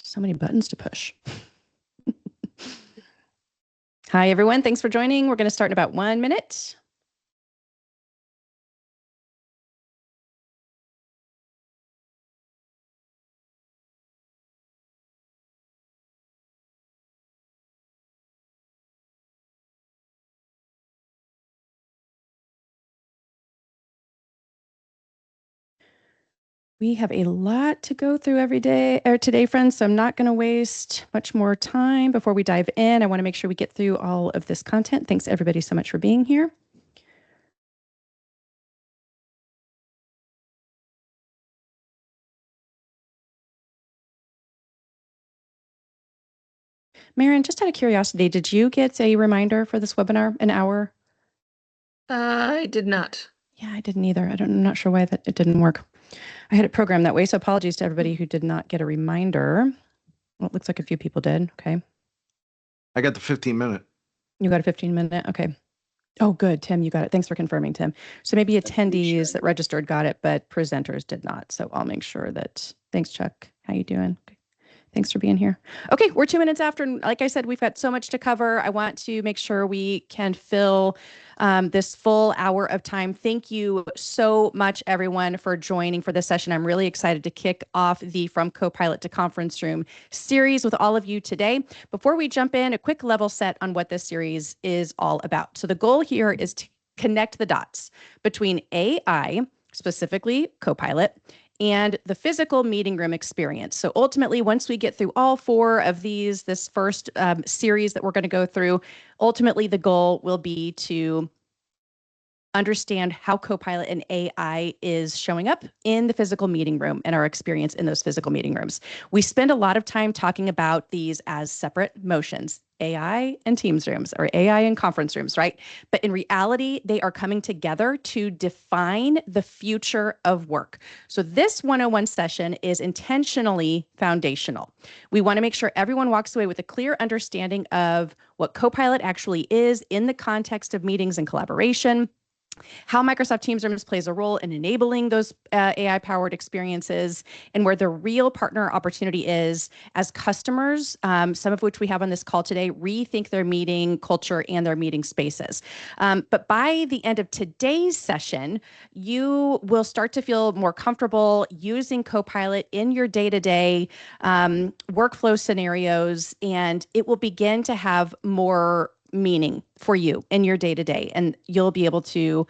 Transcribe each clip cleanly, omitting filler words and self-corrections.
So many buttons to push. Hi, everyone. Thanks for joining. We're going to start in about 1 minute. We have a lot to go through today, friends, so I'm not going to waste much more time before we dive in. I want to make sure we get through all of this content. Thanks, everybody, so much for being here. Maren, just out of curiosity, did you get a reminder for this webinar, an hour? I did not. Yeah, I didn't either. I'm not sure why it didn't work. I had it programmed that way, so apologies to everybody who did not get a reminder. Well, it looks like a few people did. Okay. I got the 15-minute. You got a 15-minute? Okay. Oh, good. Tim, you got it. Thanks for confirming, Tim. So maybe attendees that registered got it, but presenters did not. So I'll make sure that. Thanks, Chuck. How you doing? Okay. Thanks for being here. Okay, we're 2 minutes after. And like I said, we've got so much to cover. I want to make sure we can fill this full hour of time. Thank you so much, everyone, for joining for this session. I'm really excited to kick off the From Copilot to Conference Room series with all of you today. Before we jump in, a quick level set on what this series is all about. So the goal here is to connect the dots between AI, specifically Copilot, and the physical meeting room experience. So ultimately, once we get through all 4 of these, this first series that we're going to go through, ultimately the goal will be to understand how Copilot and AI is showing up in the physical meeting room and our experience in those physical meeting rooms. We spend a lot of time talking about these as separate motions, AI and Teams rooms or AI and conference rooms, right? But in reality, they are coming together to define the future of work. So this 101 session is intentionally foundational. We want to make sure everyone walks away with a clear understanding of what Copilot actually is in the context of meetings and collaboration, how Microsoft Teams Rooms plays a role in enabling those AI-powered experiences, and where the real partner opportunity is as customers, some of which we have on this call today, rethink their meeting culture and their meeting spaces. But by the end of today's session, you will start to feel more comfortable using Copilot in your day-to-day workflow scenarios, and it will begin to have more meaning for you in your day-to-day, and you'll be able to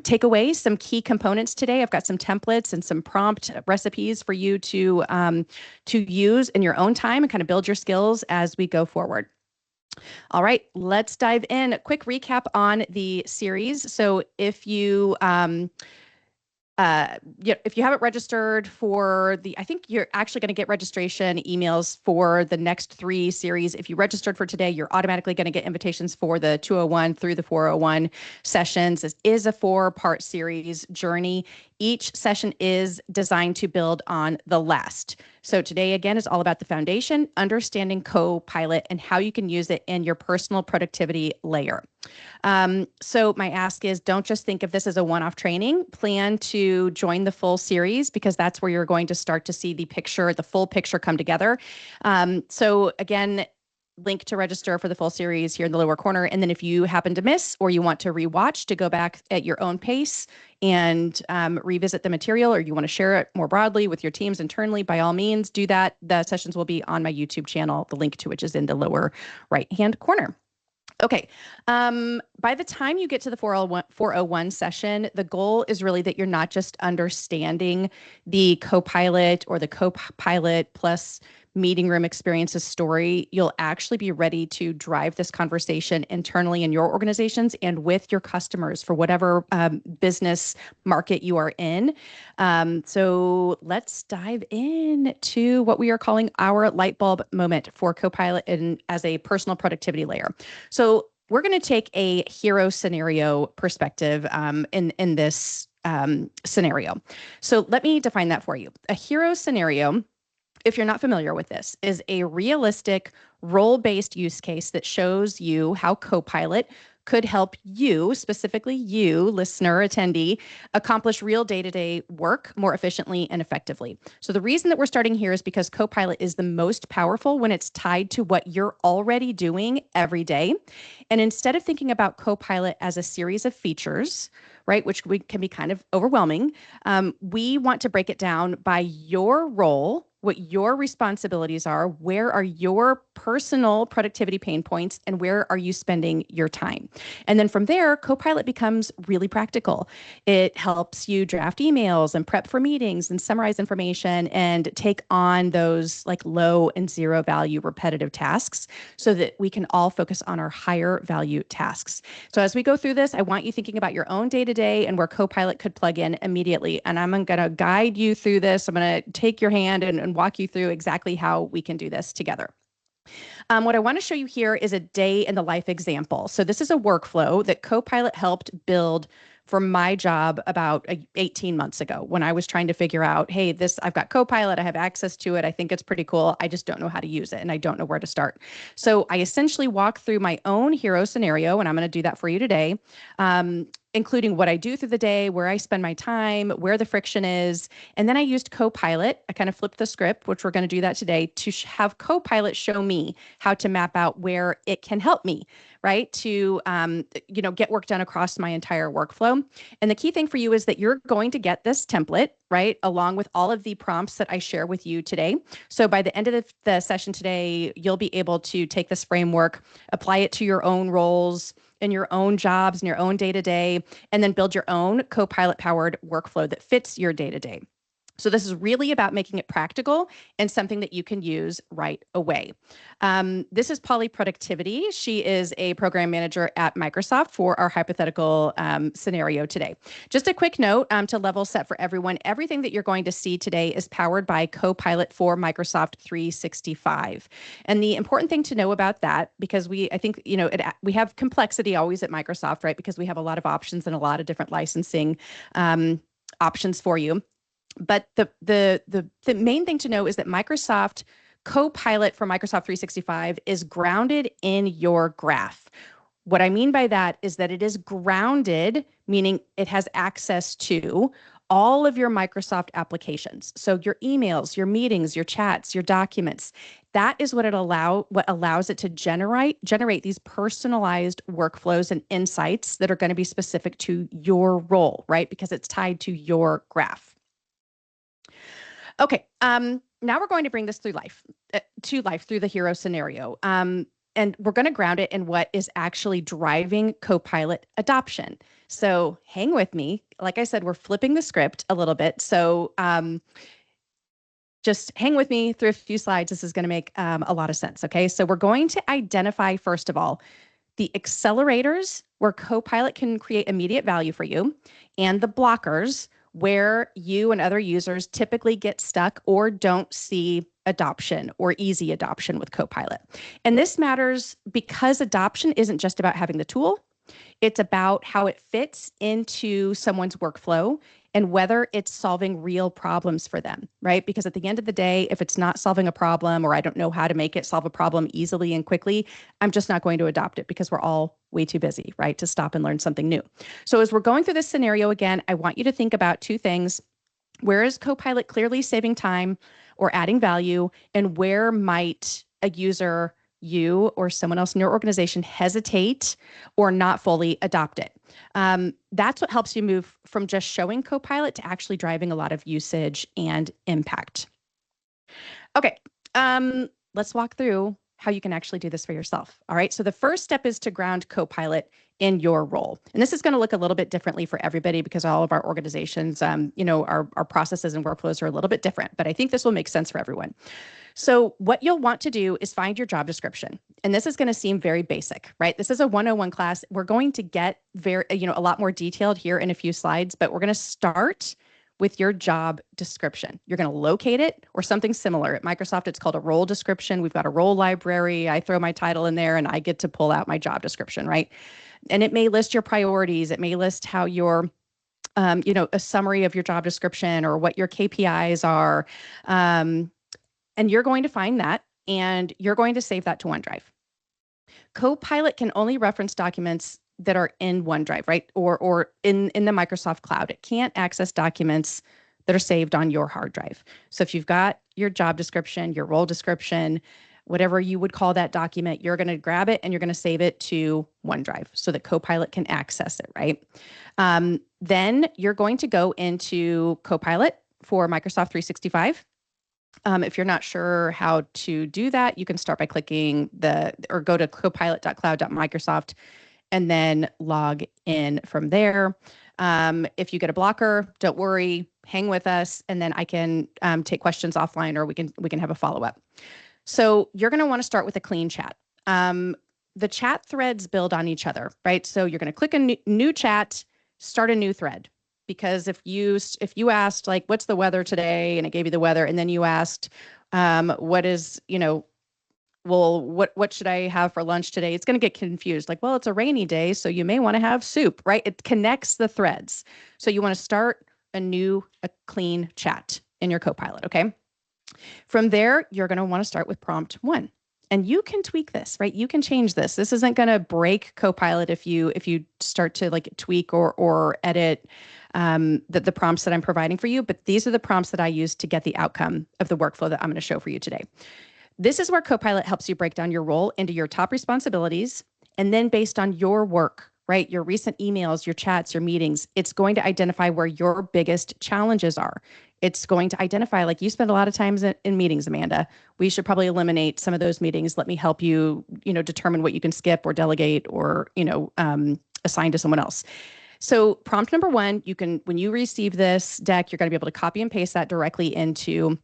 take away some key components today. I've got some templates and some prompt recipes for you to use in your own time and kind of build your skills as we go forward. All right, let's dive in. A quick recap on the series. So if you if you haven't registered for I think you're actually going to get registration emails for the next 3 series. If you registered for today, you're automatically going to get invitations for the 201 through the 401 sessions. This is a 4-part series journey. Each session is designed to build on the last. So today, again, is all about the foundation, understanding Copilot, and how you can use it in your personal productivity layer. So my ask is, don't just think of this as a one-off training. Plan to join the full series, because that's where you're going to start to see the full picture come together. So again, link to register for the full series here in the lower corner. And then if you happen to miss or you want to rewatch to go back at your own pace and revisit the material, or you want to share it more broadly with your teams internally, by all means, do that. The sessions will be on my YouTube channel, the link to which is in the lower right-hand corner. Okay. By the time you get to the 401 session, the goal is really that you're not just understanding the Copilot or the Copilot plus meeting room experiences story. You'll actually be ready to drive this conversation internally in your organizations and with your customers for whatever business market you are in. So let's dive in to what we are calling our light bulb moment for Copilot as a personal productivity layer. So we're going to take a hero scenario perspective in this scenario. So let me define that for you. A hero scenario, if you're not familiar with this, is a realistic role-based use case that shows you how Copilot could help you, specifically you, listener, attendee, accomplish real day-to-day work more efficiently and effectively. So the reason that we're starting here is because Copilot is the most powerful when it's tied to what you're already doing every day. And instead of thinking about Copilot as a series of features, right, which can be kind of overwhelming, we want to break it down by your role, what your responsibilities are, where are your personal productivity pain points, and where are you spending your time. And then from there, Copilot becomes really practical. It helps you draft emails and prep for meetings and summarize information and take on those like low and zero value repetitive tasks so that we can all focus on our higher value tasks. So as we go through this, I want you thinking about your own day-to-day and where Copilot could plug in immediately. And I'm going to guide you through this. I'm going to take your hand and walk you through exactly how we can do this together. What I want to show you here is a day in the life example. So this is a workflow that Copilot helped build for my job about 18 months ago when I was trying to figure out, hey, I've got Copilot, I have access to it, I think it's pretty cool, I just don't know how to use it and I don't know where to start. So I essentially walk through my own hero scenario, and I'm going to do that for you today, including what I do through the day, where I spend my time, where the friction is. And then I used Copilot. I kind of flipped the script, which we're going to do that today, to have Copilot show me how to map out where it can help me, right? To, get work done across my entire workflow. And the key thing for you is that you're going to get this template, right? Along with all of the prompts that I share with you today. So by the end of the session today, you'll be able to take this framework, apply it to your own roles, in your own jobs, in your own day-to-day, and then build your own Copilot-powered workflow that fits your day-to-day. So this is really about making it practical and something that you can use right away. This is Polly Productivity. She is a program manager at Microsoft for our hypothetical scenario today. Just a quick note to level set for everyone. Everything that you're going to see today is powered by Copilot for Microsoft 365. And the important thing to know about that, because we have complexity always at Microsoft, right? Because we have a lot of options and a lot of different licensing options for you. But the main thing to know is that Microsoft Copilot for Microsoft 365 is grounded in your graph. What I mean by that is that it is grounded, meaning it has access to all of your Microsoft applications. So your emails, your meetings, your chats, your documents. That is what allows it to generate these personalized workflows and insights that are going to be specific to your role, right? Because it's tied to your graph. Okay, now we're going to bring this through life through the hero scenario. And we're going to ground it in what is actually driving Copilot adoption. So hang with me. Like I said, we're flipping the script a little bit. So just hang with me through a few slides. This is going to make a lot of sense. Okay, so we're going to identify, first of all, the accelerators where Copilot can create immediate value for you, and the blockers where you and other users typically get stuck or don't see adoption or easy adoption with Copilot. And this matters because adoption isn't just about having the tool. It's about how it fits into someone's workflow and whether it's solving real problems for them, right? Because at the end of the day, if it's not solving a problem, or I don't know how to make it solve a problem easily and quickly, I'm just not going to adopt it because we're all way too busy, right, to stop and learn something new. So as we're going through this scenario again, I want you to think about two things. Where is Copilot clearly saving time or adding value? And where might a user, you or someone else in your organization, hesitate or not fully adopt it? That's what helps you move from just showing Copilot to actually driving a lot of usage and impact. Okay, let's walk through how you can actually do this for yourself. All right, so the first step is to ground Copilot in your role. And this is going to look a little bit differently for everybody because all of our organizations, our processes and workflows are a little bit different, but I think this will make sense for everyone. So what you'll want to do is find your job description. And this is going to seem very basic, right? This is a 101 class. We're going to get a lot more detailed here in a few slides, but we're going to start with your job description. You're going to locate it or something similar. At Microsoft, it's called a role description. We've got a role library. I throw my title in there and I get to pull out my job description, right? And it may list your priorities. It may list how your a summary of your job description or what your KPIs are. And you're going to find that and you're going to save that to OneDrive. Copilot can only reference documents that are in OneDrive, right? Or in the Microsoft Cloud. It can't access documents that are saved on your hard drive. So if you've got your job description, your role description, whatever you would call that document, you're going to grab it and you're going to save it to OneDrive so that Copilot can access it, right? Then you're going to go into Copilot for Microsoft 365. If you're not sure how to do that, you can start by clicking or go to copilot.cloud.microsoft and then log in from there. If you get a blocker, don't worry, hang with us, and then I can take questions offline, or we can have a follow-up. So you're going to want to start with a clean chat. The chat threads build on each other, right? So you're going to click a new chat, start a new thread. Because if you asked like, what's the weather today? And it gave you the weather. And then you asked, what should I have for lunch today? It's going to get confused. Like, well, it's a rainy day, so you may want to have soup, right? It connects the threads. So you want to start a clean chat in your Copilot, okay? From there, you're going to want to start with prompt 1. And you can tweak this, right? You can change this. This isn't going to break Copilot if you start to like tweak or edit the prompts that I'm providing for you. But these are the prompts that I use to get the outcome of the workflow that I'm going to show for you today. This is where Copilot helps you break down your role into your top responsibilities, and then based on your work, right? Your recent emails, your chats, your meetings, it's going to identify where your biggest challenges are. It's going to identify, like, you spend a lot of times in meetings, Amanda. We should probably eliminate some of those meetings. Let me help you, determine what you can skip or delegate or, assign to someone else. So prompt number 1, when you receive this deck, you're going to be able to copy and paste that directly into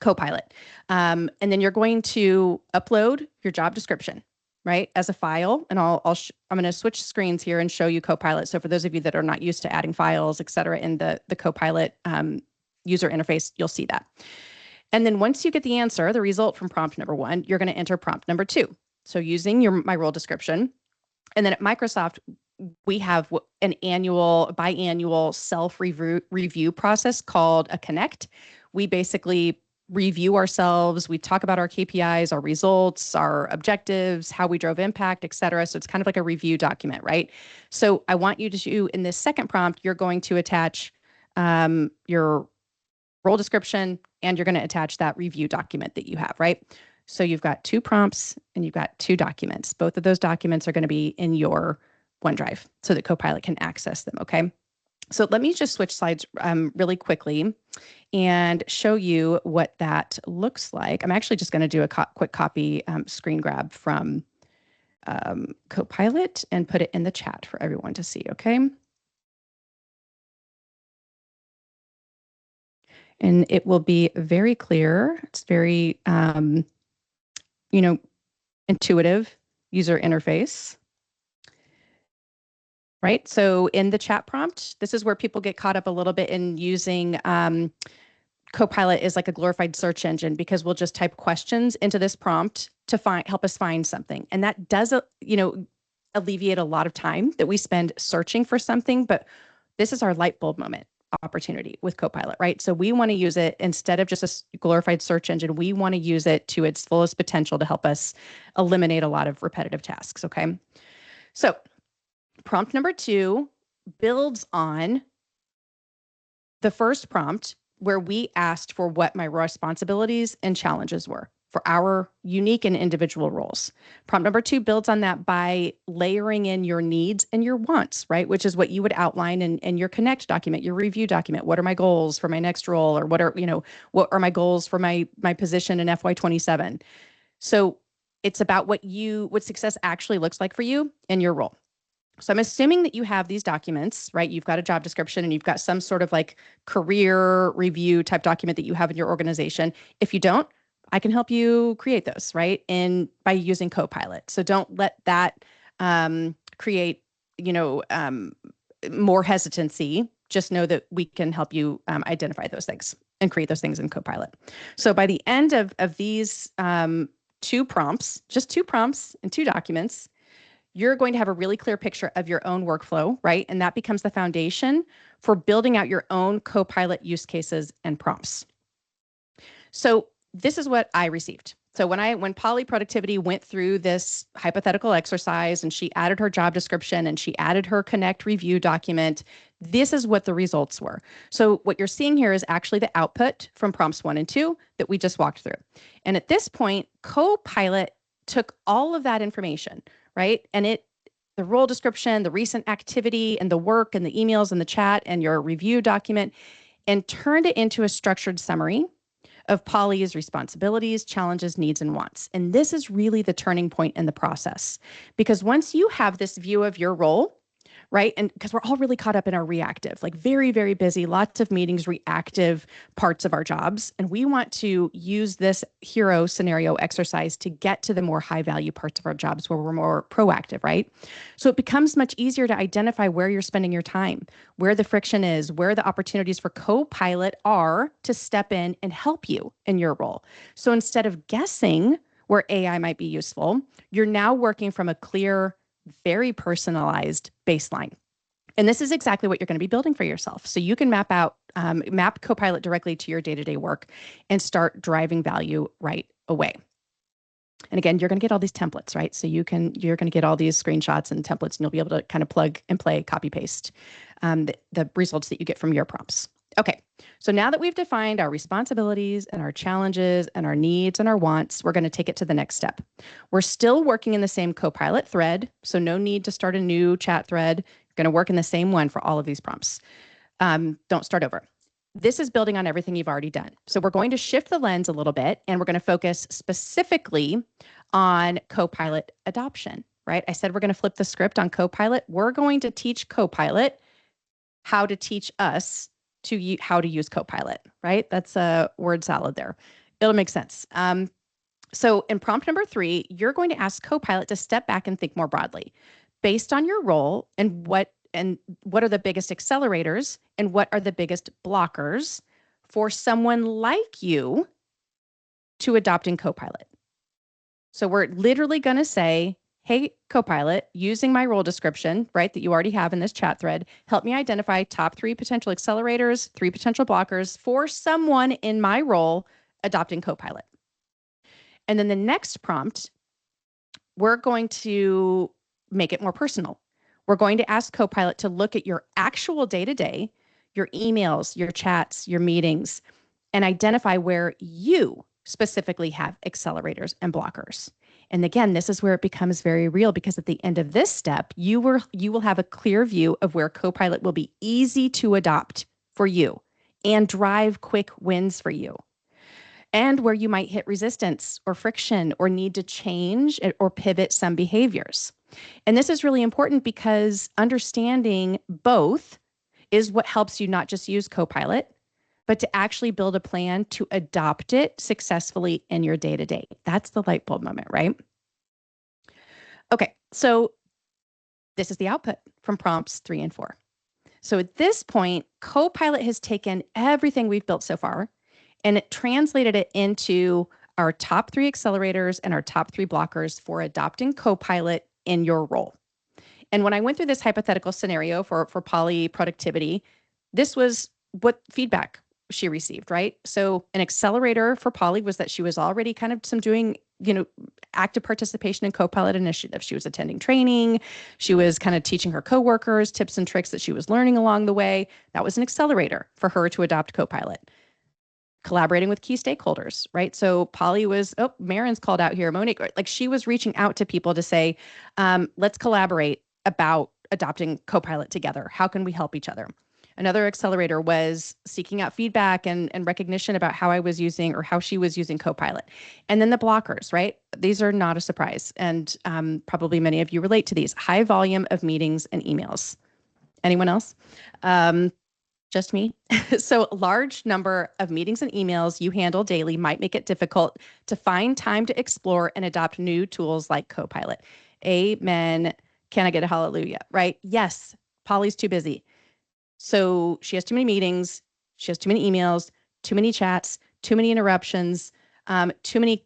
Copilot. And then you're going to upload your job description, right, as a file. And I'm going to switch screens here and show you Copilot. So for those of you that are not used to adding files, et cetera, in the Copilot user interface, you'll see that. And then once you get the answer, the result from prompt number 1, you're going to enter prompt number 2. So using my role description. And then at Microsoft, we have an biannual self-review process called a Connect. We basically review ourselves. We talk about our KPIs, our results, our objectives, how we drove impact, et cetera. So it's kind of like a review document, right? So I want you to, in this second prompt, you're going to attach your role description, and you're going to attach that review document that you have, right? So you've got 2 prompts and you've got 2 documents. Both of those documents are going to be in your OneDrive so that Copilot can access them, okay? So let me just switch slides really quickly and show you what that looks like. I'm actually just going to do a quick copy screen grab from Copilot and put it in the chat for everyone to see, okay? And it will be very clear. It's very, intuitive user interface. Right. So in the chat prompt, this is where people get caught up a little bit in using Copilot is like a glorified search engine, because we'll just type questions into this prompt to help us find something. And that does, alleviate a lot of time that we spend searching for something. But this is our light bulb moment opportunity with Copilot, right? So we want to use it instead of just a glorified search engine. We want to use it to its fullest potential to help us eliminate a lot of repetitive tasks. Okay. So prompt number 2 builds on the first prompt, where we asked for what my responsibilities and challenges were for our unique and individual roles. Prompt number 2 builds on that by layering in your needs and your wants, right? Which is what you would outline in your Connect document, your review document. What are my goals for my next role? Or what are my goals for my position in FY27? So it's about what success actually looks like for you in your role. So I'm assuming that you have these documents, right? You've got a job description and you've got some sort of like career review type document that you have in your organization. If you don't, I can help you create those, right? And by using Copilot. So don't let that create, more hesitancy. Just know that we can help you identify those things and create those things in Copilot. So by the end of these 2 prompts, just 2 prompts and 2 documents, you're going to have a really clear picture of your own workflow, right? And that becomes the foundation for building out your own Copilot use cases and prompts. So this is what I received. So when Polly Productivity went through this hypothetical exercise and she added her job description and she added her Connect review document, this is what the results were. So what you're seeing here is actually the output from prompts 1 and 2 that we just walked through. And at this point, Copilot took all of that information, right? And the role description, the recent activity and the work and the emails and the chat and your review document, and turned it into a structured summary of Polly's responsibilities, challenges, needs, and wants. And this is really the turning point in the process. Because once you have this view of your role, right? And because we're all really caught up in our reactive, like very, very busy, lots of meetings, reactive parts of our jobs. And we want to use this hero scenario exercise to get to the more high value parts of our jobs where we're more proactive, right? So it becomes much easier to identify where you're spending your time, where the friction is, where the opportunities for Copilot are to step in and help you in your role. So instead of guessing where AI might be useful, you're now working from a clear, very personalized baseline. And this is exactly what you're going to be building for yourself. So you can map Copilot directly to your day-to-day work and start driving value right away. And again, you're going to get all these templates, right? So you're going to get all these screenshots and templates, and you'll be able to kind of plug and play, copy paste the results that you get from your prompts. Okay, so now that we've defined our responsibilities and our challenges and our needs and our wants, we're going to take it to the next step. We're still working in the same Copilot thread, so no need to start a new chat thread. You're going to work in the same one for all of these prompts. Don't start over. This is building on everything you've already done. So we're going to shift the lens a little bit, and we're going to focus specifically on Copilot adoption, right? I said we're going to flip the script on Copilot. We're going to teach Copilot how to teach us how to use Copilot, right? That's a word salad there. It'll make sense. So in prompt number 3, you're going to ask Copilot to step back and think more broadly based on your role and what are the biggest accelerators and what are the biggest blockers for someone like you to adopting Copilot. So we're literally going to say, hey, Copilot, using my role description, right, that you already have in this chat thread, help me identify top 3 potential accelerators, 3 potential blockers for someone in my role adopting Copilot. And then the next prompt, we're going to make it more personal. We're going to ask Copilot to look at your actual day-to-day, your emails, your chats, your meetings, and identify where you specifically have accelerators and blockers. And again, this is where it becomes very real, because at the end of this step, you will have a clear view of where Copilot will be easy to adopt for you and drive quick wins for you, and where you might hit resistance or friction or need to change or pivot some behaviors. And this is really important because understanding both is what helps you not just use Copilot, but to actually build a plan to adopt it successfully in your day-to-day. That's the light bulb moment, right? Okay, so this is the output from prompts 3 and 4. So at this point, Copilot has taken everything we've built so far and it translated it into our top 3 accelerators and our top 3 blockers for adopting Copilot in your role. And when I went through this hypothetical scenario for Polly Productivity, this was what feedback she received, right? So an accelerator for Polly was that she was already kind of doing, active participation in Copilot initiatives. She was attending training. She was kind of teaching her coworkers tips and tricks that she was learning along the way. That was an accelerator for her to adopt Copilot. Collaborating with key stakeholders, right? So Polly was, Marin's called out here, Monique, like she was reaching out to people to say, let's collaborate about adopting Copilot together. How can we help each other? Another accelerator was seeking out feedback and recognition about how I was using or how she was using Copilot. And then the blockers, right? These are not a surprise. And probably many of you relate to these. High volume of meetings and emails. Anyone else? Just me? So a large number of meetings and emails you handle daily might make it difficult to find time to explore and adopt new tools like Copilot. Amen. Can I get a hallelujah? Right? Yes, Polly's too busy. So she has too many meetings, she has too many emails, too many chats, too many interruptions, too many,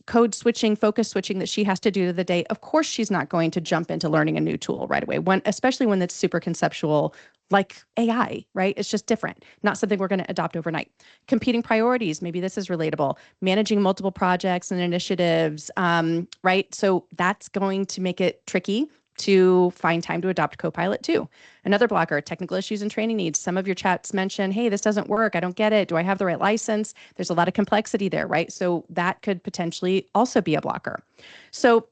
code switching, focus switching that she has to do to the day. Of course, she's not going to jump into learning a new tool right away, especially when it's super conceptual, like AI, right? It's just different, not something we're going to adopt overnight. Competing priorities, maybe this is relatable. Managing multiple projects and initiatives, right? So that's going to make it tricky to find time to adopt Copilot too. Another blocker, technical issues and training needs. Some of your chats mention, hey, this doesn't work. I don't get it. Do I have the right license? There's a lot of complexity there, right? So that could potentially also be a blocker. So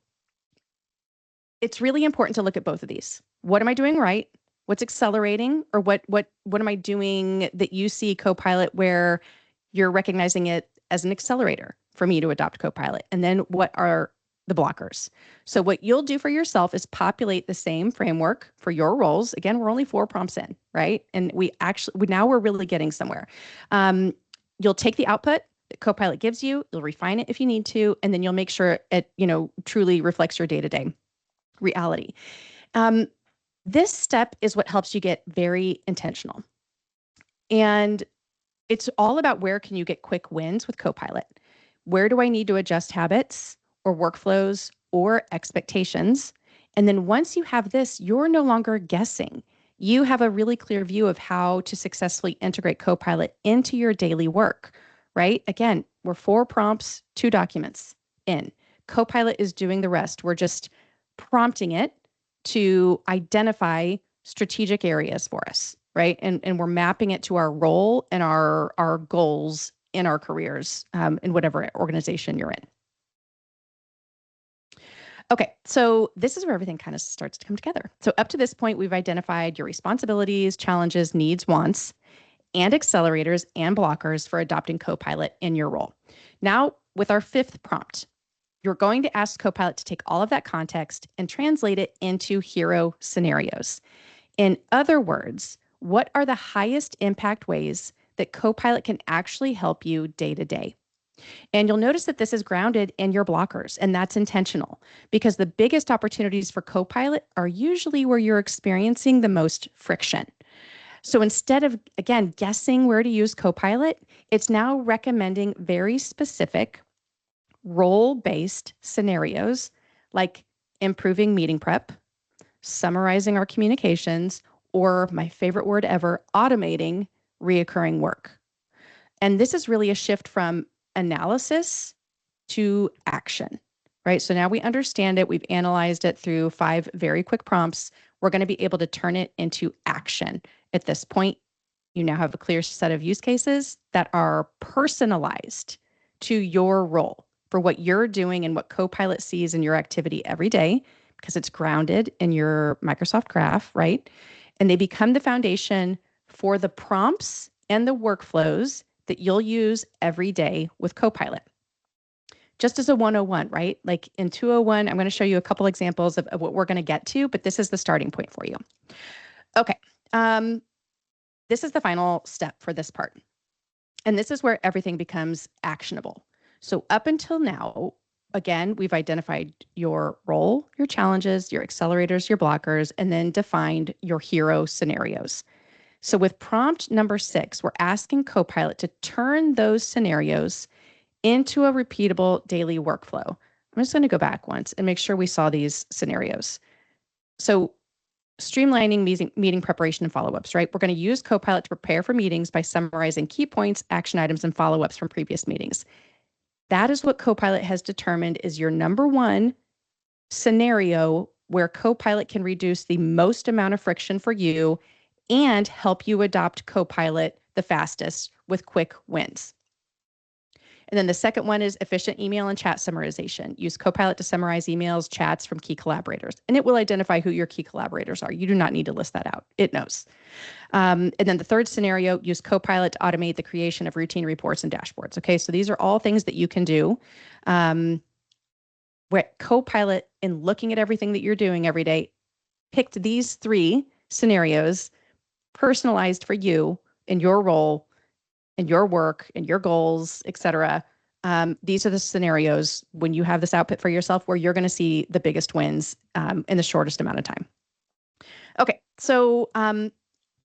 it's really important to look at both of these. What am I doing right? What's accelerating, or what am I doing that you see Copilot where you're recognizing it as an accelerator for me to adopt Copilot? And then what are the blockers? So what you'll do for yourself is populate the same framework for your roles. Again, we're only 4 prompts in, right? And now we're really getting somewhere. You'll take the output that Copilot gives you, you'll refine it if you need to, and then you'll make sure it, truly reflects your day-to-day reality. This step is what helps you get very intentional. And it's all about where can you get quick wins with Copilot? Where do I need to adjust habits or workflows or expectations? And then once you have this, you're no longer guessing. You have a really clear view of how to successfully integrate Copilot into your daily work, right? Again, we're 4 prompts, 2 documents in. Copilot is doing the rest. We're just prompting it to identify strategic areas for us, right? And we're mapping it to our role and our goals in our careers, in whatever organization you're in. Okay, so this is where everything kind of starts to come together. So up to this point, we've identified your responsibilities, challenges, needs, wants, and accelerators and blockers for adopting Copilot in your role. Now, with our 5th prompt, you're going to ask Copilot to take all of that context and translate it into hero scenarios. In other words, what are the highest impact ways that Copilot can actually help you day to day? And you'll notice that this is grounded in your blockers, and that's intentional because the biggest opportunities for Copilot are usually where you're experiencing the most friction. So instead of, again, guessing where to use Copilot, it's now recommending very specific role-based scenarios like improving meeting prep, summarizing our communications, or my favorite word ever, automating reoccurring work. And this is really a shift from analysis to action, right? So now we understand it. We've analyzed it through 5 very quick prompts. We're going to be able to turn it into action. At this point, you now have a clear set of use cases that are personalized to your role for what you're doing and what Copilot sees in your activity every day, because it's grounded in your Microsoft Graph, right? And they become the foundation for the prompts and the workflows that you'll use every day with Copilot. Just as a 101, right? Like in 201, I'm going to show you a couple examples of what we're going to get to, but this is the starting point for you. Okay. This is the final step for this part. And this is where everything becomes actionable. So up until now, again, we've identified your role, your challenges, your accelerators, your blockers, and then defined your hero scenarios. So with prompt number 6, we're asking Copilot to turn those scenarios into a repeatable daily workflow. I'm just going to go back once and make sure we saw these scenarios. So streamlining meeting preparation and follow-ups, right? We're going to use Copilot to prepare for meetings by summarizing key points, action items, and follow-ups from previous meetings. That is what Copilot has determined is your number 1 scenario where Copilot can reduce the most amount of friction for you and help you adopt Copilot the fastest with quick wins. And then the second one is efficient email and chat summarization. Use Copilot to summarize emails, chats from key collaborators, and it will identify who your key collaborators are. You do not need to list that out. It knows. And then the third scenario, use Copilot to automate the creation of routine reports and dashboards. Okay, so these are all things that you can do. Where Copilot, in looking at everything that you're doing every day, picked these 3 scenarios personalized for you in your role, in your work, in your goals, et cetera. These are the scenarios when you have this output for yourself where you're going to see the biggest wins in the shortest amount of time. Okay, so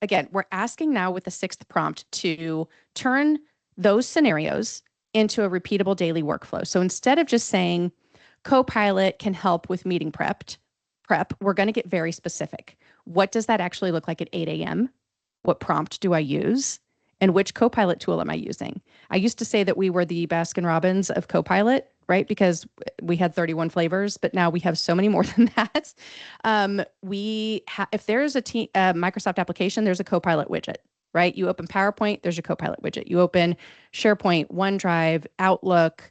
again, we're asking now with the 6th prompt to turn those scenarios into a repeatable daily workflow. So instead of just saying Copilot can help with meeting prep, we're going to get very specific. What does that actually look like at 8 a.m.? What prompt do I use? And which Copilot tool am I using? I used to say that we were the Baskin Robbins of Copilot, right? Because we had 31 flavors, but now we have so many more than that. If there's a Microsoft application, there's a Copilot widget, right? You open PowerPoint, there's your Copilot widget. You open SharePoint, OneDrive, Outlook,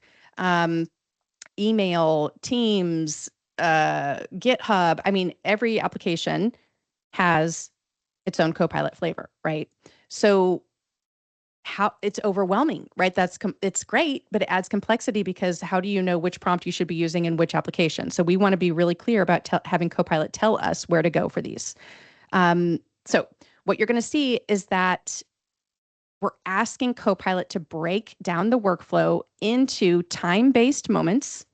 email, Teams, GitHub. I mean, every application has its own Copilot flavor, right? So how it's overwhelming, right? It's great, but it adds complexity because how do you know which prompt you should be using in which application? So we want to be really clear about having Copilot tell us where to go for these. So what you're going to see is that we're asking Copilot to break down the workflow into time-based moments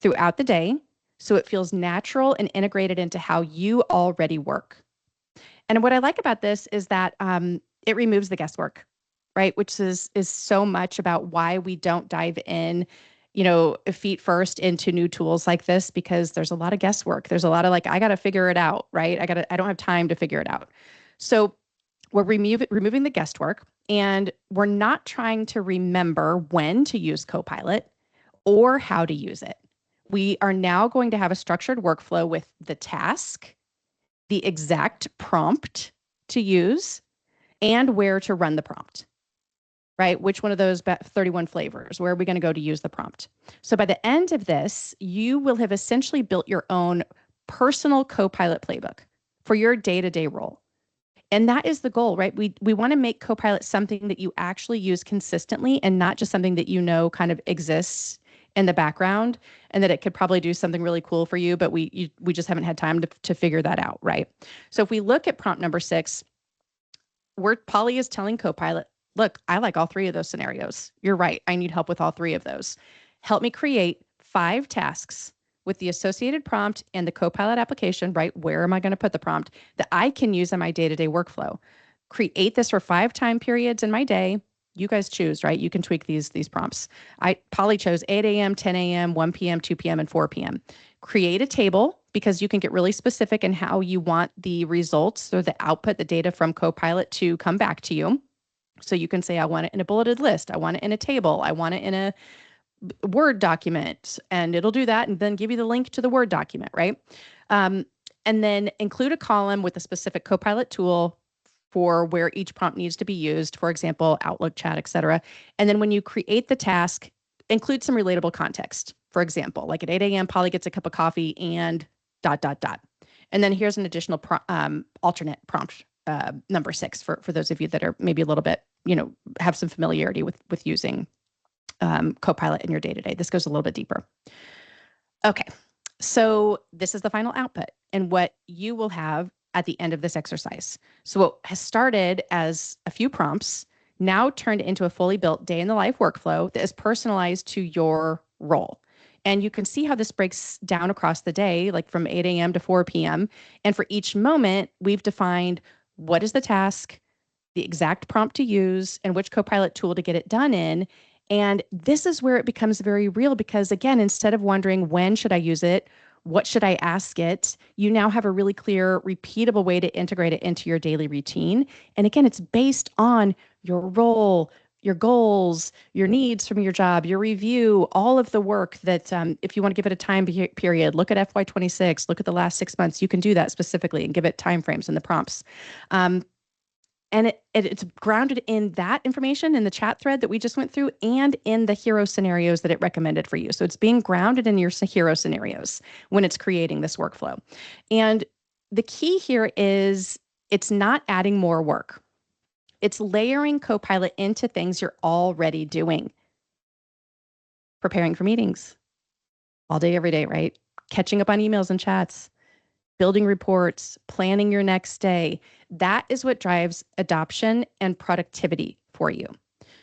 throughout the day so it feels natural and integrated into how you already work. And what I like about this is that it removes the guesswork, right? Which is so much about why we don't dive in, feet first into new tools like this, because there's a lot of guesswork. There's a lot of I got to figure it out, right? I don't have time to figure it out. So we're removing the guesswork, and we're not trying to remember when to use Copilot or how to use it. We are now going to have a structured workflow with the task, the exact prompt to use, and where to run the prompt, right? Which one of those 31 flavors? Where are we going to go to use the prompt? So by the end of this, you will have essentially built your own personal Copilot playbook for your day-to-day role. And that is the goal, right? We want to make Copilot something that you actually use consistently and not just something that kind of exists in the background, and that it could probably do something really cool for you, but we just haven't had time to figure that out, right? So if we look at prompt number 6, Polly is telling Copilot, look, I like all 3 of those scenarios. You're right. I need help with all 3 of those. Help me create 5 tasks with the associated prompt and the Copilot application, right? Where am I going to put the prompt that I can use in my day-to-day workflow? Create this for 5 time periods in my day. You guys choose, right? You can tweak these prompts. Polly chose 8 a.m., 10 a.m., 1 p.m., 2 p.m., and 4 p.m. Create a table, because you can get really specific in how you want the results or the output, the data from Copilot to come back to you. So you can say, I want it in a bulleted list. I want it in a table. I want it in a Word document, and it'll do that and then give you the link to the Word document, right? And then include a column with a specific Copilot tool for where each prompt needs to be used, for example, Outlook, chat, etc. And then when you create the task, include some relatable context. For example, like at 8 a.m., Polly gets a cup of coffee and ... And then here's an additional alternate prompt, number 6, for those of you that are maybe a little bit, have some familiarity with using Copilot in your day-to-day. This goes a little bit deeper. Okay, so this is the final output and what you will have at the end of this exercise. So what has started as a few prompts now turned into a fully built day in the life workflow that is personalized to your role. And you can see how this breaks down across the day, like from 8 a.m. to 4 p.m. And for each moment, we've defined what is the task, the exact prompt to use, and which Copilot tool to get it done in. And this is where it becomes very real, because again, instead of wondering when should I use it, what should I ask it, you now have a really clear, repeatable way to integrate it into your daily routine. And again, it's based on your role, your goals, your needs from your job, your review, all of the work that if you want to give it a time period, look at FY26, look at the last 6 months, you can do that specifically and give it timeframes in the prompts. And it's grounded in that information in the chat thread that we just went through and in the hero scenarios that it recommended for you. So it's being grounded in your hero scenarios when it's creating this workflow. And the key here is it's not adding more work. It's layering Copilot into things you're already doing. Preparing for meetings all day, every day, right? Catching up on emails and chats, building reports, planning your next day. That is what drives adoption and productivity for you.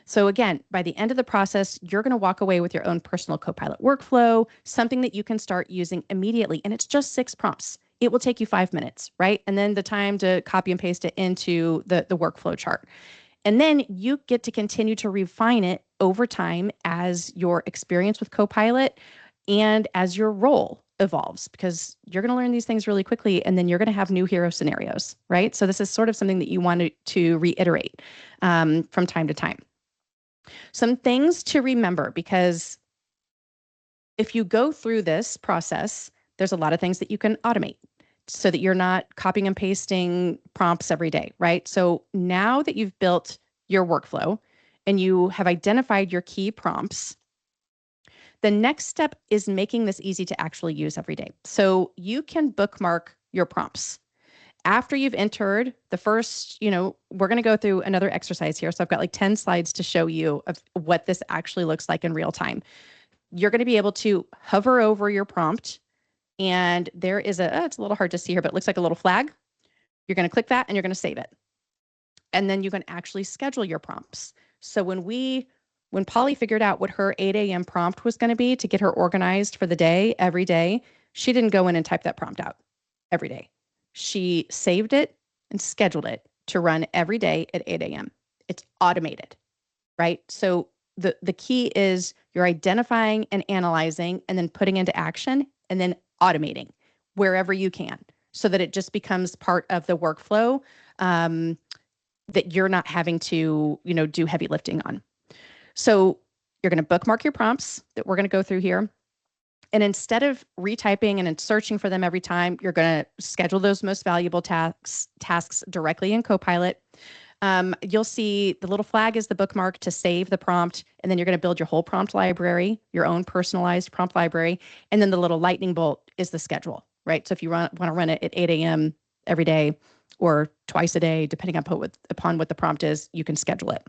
So again, by the end of the process, you're going to walk away with your own personal Copilot workflow, something that you can start using immediately. And it's just 6 prompts. It will take you 5 minutes, right? And then the time to copy and paste it into the workflow chart. And then you get to continue to refine it over time as your experience with Copilot and as your role evolves because you're going to learn these things really quickly and then you're going to have new hero scenarios, right? So this is sort of something that you want to reiterate from time to time. Some things to remember, because if you go through this process, there's a lot of things that you can automate so that you're not copying and pasting prompts every day, right? So now that you've built your workflow and you have identified your key prompts, the next step is making this easy to actually use every day. So you can bookmark your prompts. After you've entered the first, we're going to go through another exercise here. So I've got like 10 slides to show you of what this actually looks like in real time. You're going to be able to hover over your prompt, and there is it's a little hard to see here, but it looks like a little flag. You're going to click that and you're going to save it. And then you can actually schedule your prompts. So when Polly figured out what her 8 a.m. prompt was going to be to get her organized for the day, every day, she didn't go in and type that prompt out every day. She saved it and scheduled it to run every day at 8 a.m. It's automated, right? So the key is you're identifying and analyzing and then putting into action and then automating wherever you can so that it just becomes part of the workflow that you're not having to, do heavy lifting on. So you're going to bookmark your prompts that we're going to go through here. And instead of retyping and searching for them every time, you're going to schedule those most valuable tasks directly in Copilot. You'll see the little flag is the bookmark to save the prompt, and then you're going to build your whole prompt library, your own personalized prompt library, and then the little lightning bolt is the schedule, right? So if you want to run it at 8 a.m. every day or twice a day, depending upon what the prompt is, you can schedule it.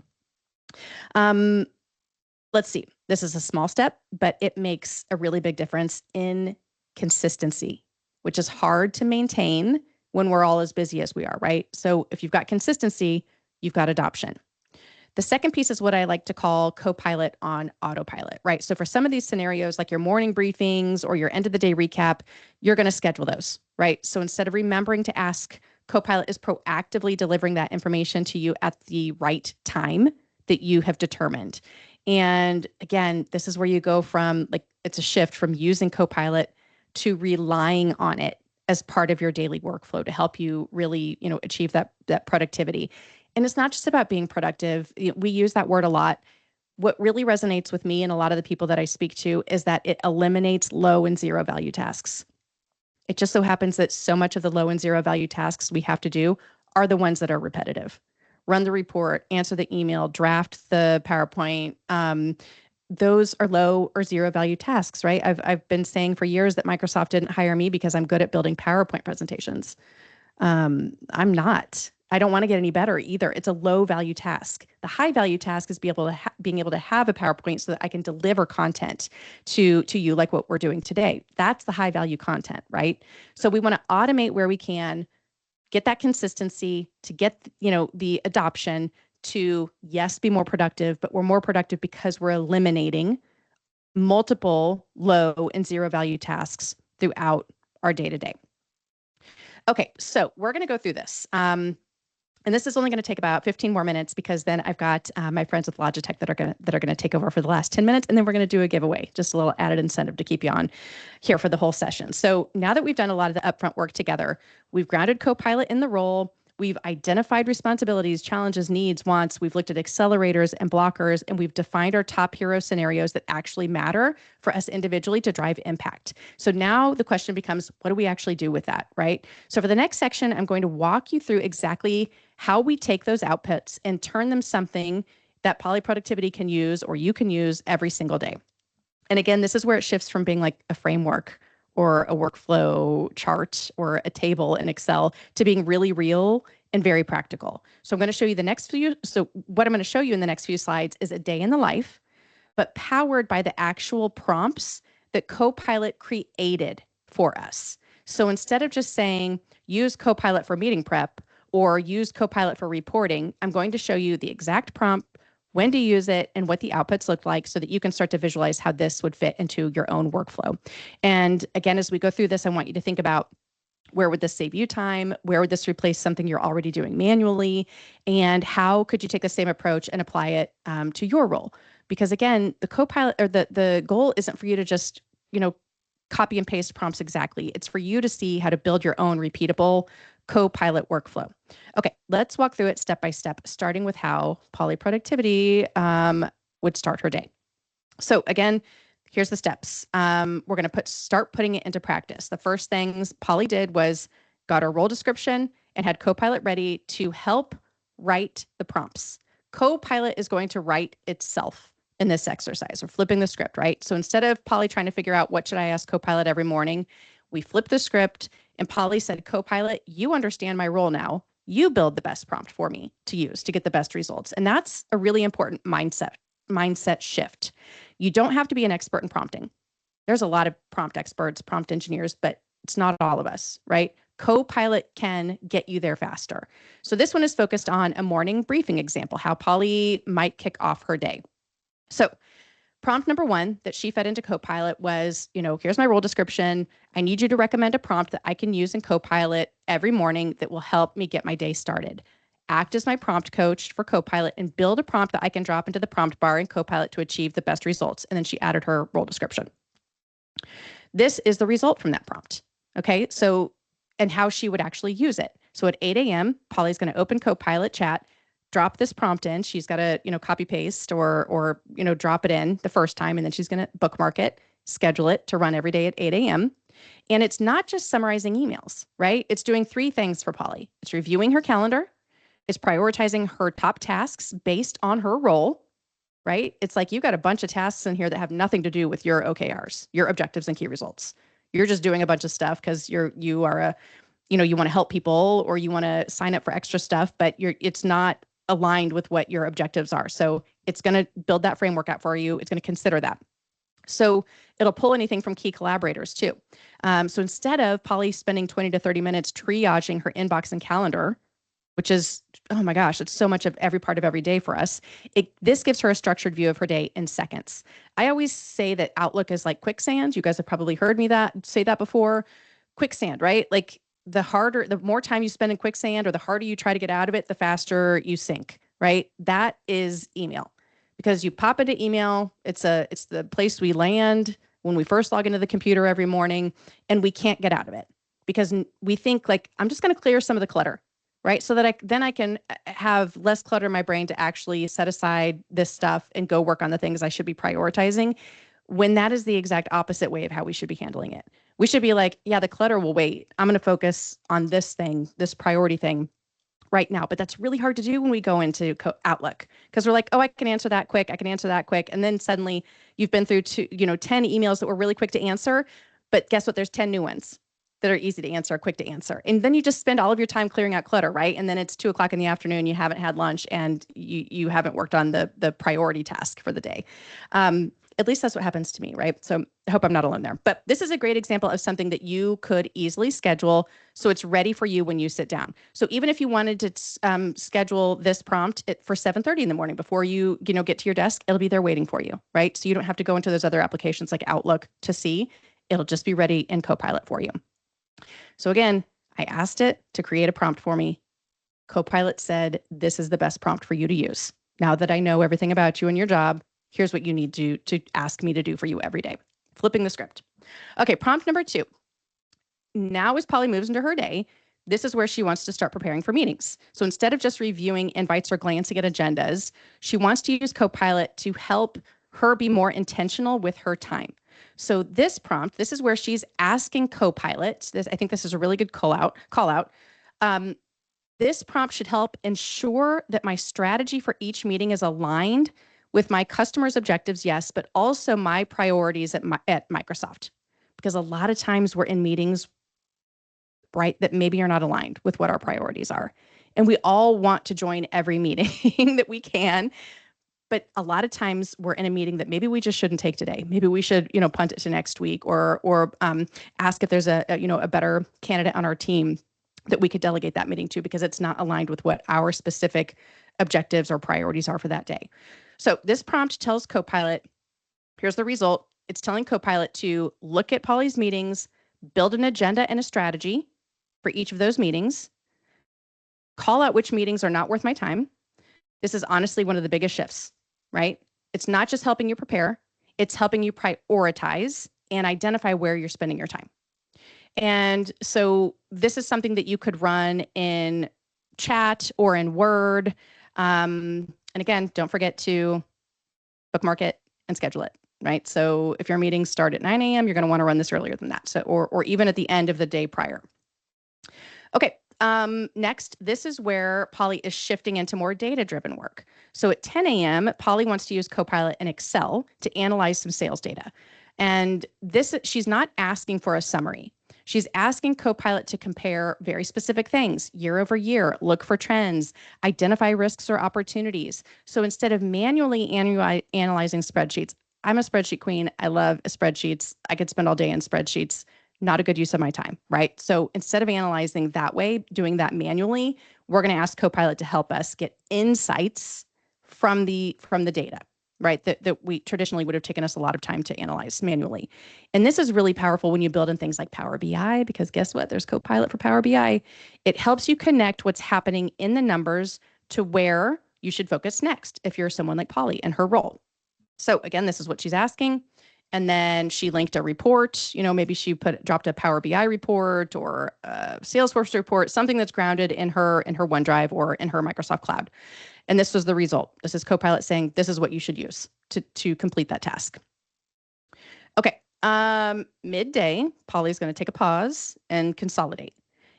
Let's see. This is a small step, but it makes a really big difference in consistency, which is hard to maintain when we're all as busy as we are, right? So if you've got consistency, you've got adoption. The second piece is what I like to call Copilot on autopilot, right? So for some of these scenarios, like your morning briefings or your end of the day recap, you're going to schedule those, right? So instead of remembering to ask, Copilot is proactively delivering that information to you at the right time that you have determined. And again, this is where you go from, it's a shift from using Copilot to relying on it as part of your daily workflow to help you really, achieve that productivity. And it's not just about being productive. We use that word a lot. What really resonates with me and a lot of the people that I speak to is that it eliminates low and zero value tasks. It just so happens that so much of the low and zero value tasks we have to do are the ones that are repetitive. Run the report, answer the email, draft the PowerPoint. Those are low or zero value tasks, right? I've been saying for years that Microsoft didn't hire me because I'm good at building PowerPoint presentations. I'm not. I don't want to get any better either. It's a low value task. The high value task is being able to have a PowerPoint so that I can deliver content to you like what we're doing today. That's the high value content, right? So we want to automate where we can, get that consistency, to get, the adoption to, yes, be more productive, but we're more productive because we're eliminating multiple low and zero value tasks throughout our day-to-day. Okay, so we're going to go through this. And this is only going to take about 15 more minutes because then I've got my friends with Logitech that are going to take over for the last 10 minutes, and then we're going to do a giveaway, just a little added incentive to keep you on here for the whole session. So now that we've done a lot of the upfront work together, we've grounded Copilot in the role. We've identified responsibilities, challenges, needs, wants. We've looked at accelerators and blockers, and we've defined our top hero scenarios that actually matter for us individually to drive impact. So now the question becomes, what do we actually do with that, right? So for the next section, I'm going to walk you through exactly how we take those outputs and turn them something that Polyproductivity can use or you can use every single day. And again, this is where it shifts from being like a framework or a workflow chart or a table in Excel to being really real and very practical. So I'm going to show you the next few. So what I'm going to show you in the next few slides is a day in the life, but powered by the actual prompts that Copilot created for us. So instead of just saying, use Copilot for meeting prep or use Copilot for reporting, I'm going to show you the exact prompt, when to use it, and what the outputs look like so that you can start to visualize how this would fit into your own workflow. And again, as we go through this, I want you to think about, where would this save you time? Where would this replace something you're already doing manually? And how could you take the same approach and apply it to your role? Because again, the Copilot or the goal isn't for you to just, copy and paste prompts exactly. It's for you to see how to build your own repeatable Copilot workflow. Okay, let's walk through it step by step, starting with how Polly Productivity would start her day. So again, here's the steps. We're going to start putting it into practice. The first things Polly did was got her role description and had Copilot ready to help write the prompts. Copilot is going to write itself in this exercise. We're flipping the script, right? So instead of Polly trying to figure out what should I ask Copilot every morning, we flipped the script and Polly said, Copilot, you understand my role now. You build the best prompt for me to use to get the best results. And that's a really important mindset shift. You don't have to be an expert in prompting. There's a lot of prompt experts, prompt engineers, but it's not all of us, right? Copilot can get you there faster. So this one is focused on a morning briefing example, how Polly might kick off her day. So prompt number one that she fed into Copilot was, here's my role description. I need you to recommend a prompt that I can use in Copilot every morning that will help me get my day started. Act as my prompt coach for Copilot and build a prompt that I can drop into the prompt bar in Copilot to achieve the best results. And then she added her role description. This is the result from that prompt. Okay, so, and how she would actually use it. So at 8 a.m., Polly's going to open Copilot chat, drop this prompt in. She's got to, copy paste or drop it in the first time, and then she's going to bookmark it, schedule it to run every day at 8 a.m. And it's not just summarizing emails, right? It's doing three things for Polly. It's reviewing her calendar. It's prioritizing her top tasks based on her role, right? It's like you got a bunch of tasks in here that have nothing to do with your OKRs, your objectives and key results. You're just doing a bunch of stuff because you are a, you want to help people or you want to sign up for extra stuff, but it's not aligned with what your objectives are. So it's going to build that framework out for you. It's going to consider that. So it'll pull anything from key collaborators too. So instead of Polly spending 20 to 30 minutes triaging her inbox and calendar, which is, oh my gosh, it's so much of every part of every day for us. This gives her a structured view of her day in seconds. I always say that Outlook is like quicksand. You guys have probably heard me say that before. Quicksand, right? Like the more time you spend in quicksand or the harder you try to get out of it, the faster you sink, right? That is email. Because you pop into email, it's the place we land when we first log into the computer every morning, and we can't get out of it because we think like, I'm just going to clear some of the clutter, right? So that I can have less clutter in my brain to actually set aside this stuff and go work on the things I should be prioritizing, when that is the exact opposite way of how we should be handling it. We should be like, yeah, the clutter will wait. I'm going to focus on this thing, this priority thing right now. But that's really hard to do when we go into Outlook because we're like, oh, I can answer that quick. I can answer that quick. And then suddenly you've been through 10 emails that were really quick to answer. But guess what? There's 10 new ones that are easy to answer, quick to answer. And then you just spend all of your time clearing out clutter, right? And then it's 2:00 in the afternoon, you haven't had lunch and you haven't worked on the priority task for the day. At least that's what happens to me, right? So I hope I'm not alone there. But this is a great example of something that you could easily schedule so it's ready for you when you sit down. So even if you wanted to schedule this prompt for 7:30 in the morning before you get to your desk, it'll be there waiting for you, right? So you don't have to go into those other applications like Outlook to see. It'll just be ready in Copilot for you. So again, I asked it to create a prompt for me. Copilot said, this is the best prompt for you to use. Now that I know everything about you and your job, here's what you need to ask me to do for you every day. Flipping the script. Okay, prompt number 2. Now as Polly moves into her day, this is where she wants to start preparing for meetings. So instead of just reviewing invites or glancing at agendas, she wants to use Copilot to help her be more intentional with her time. So this prompt, this is where she's asking Copilot. I think this is a really good call out. This prompt should help ensure that my strategy for each meeting is aligned with my customers' objectives, yes, but also my priorities at Microsoft. Because a lot of times we're in meetings, right, that maybe are not aligned with what our priorities are. And we all want to join every meeting that we can. But a lot of times we're in a meeting that maybe we just shouldn't take today. Maybe we should, punt it to next week or ask if there's a better candidate on our team that we could delegate that meeting to because it's not aligned with what our specific objectives or priorities are for that day. So this prompt tells Copilot, here's the result. It's telling Copilot to look at Polly's meetings, build an agenda and a strategy for each of those meetings, call out which meetings are not worth my time. This is honestly one of the biggest shifts, right? It's not just helping you prepare, it's helping you prioritize and identify where you're spending your time. And so this is something that you could run in chat or in Word. And again, don't forget to bookmark it and schedule it, right? So if your meetings start at 9 a.m., you're going to want to run this earlier than that. So, or even at the end of the day prior. Okay. Next, this is where Polly is shifting into more data-driven work. So at 10 a.m., Polly wants to use Copilot and Excel to analyze some sales data. And this, she's not asking for a summary. She's asking Copilot to compare very specific things year over year, look for trends, identify risks or opportunities. So instead of manually analyzing spreadsheets, I'm a spreadsheet queen. I love spreadsheets. I could spend all day in spreadsheets. Not a good use of my time, right? So instead of analyzing that way, doing that manually, we're going to ask Copilot to help us get insights from the data, right? That we traditionally would have taken us a lot of time to analyze manually. And this is really powerful when you build in things like Power BI, because guess what? There's Copilot for Power BI. It helps you connect what's happening in the numbers to where you should focus next if you're someone like Polly in her role. So again, this is what she's asking. And then she linked a report, maybe she dropped a Power BI report or a Salesforce report, something that's grounded in her OneDrive or in her Microsoft Cloud. And this was the result. This is Copilot saying, this is what you should use to complete that task. Okay. Midday, Polly's going to take a pause and consolidate.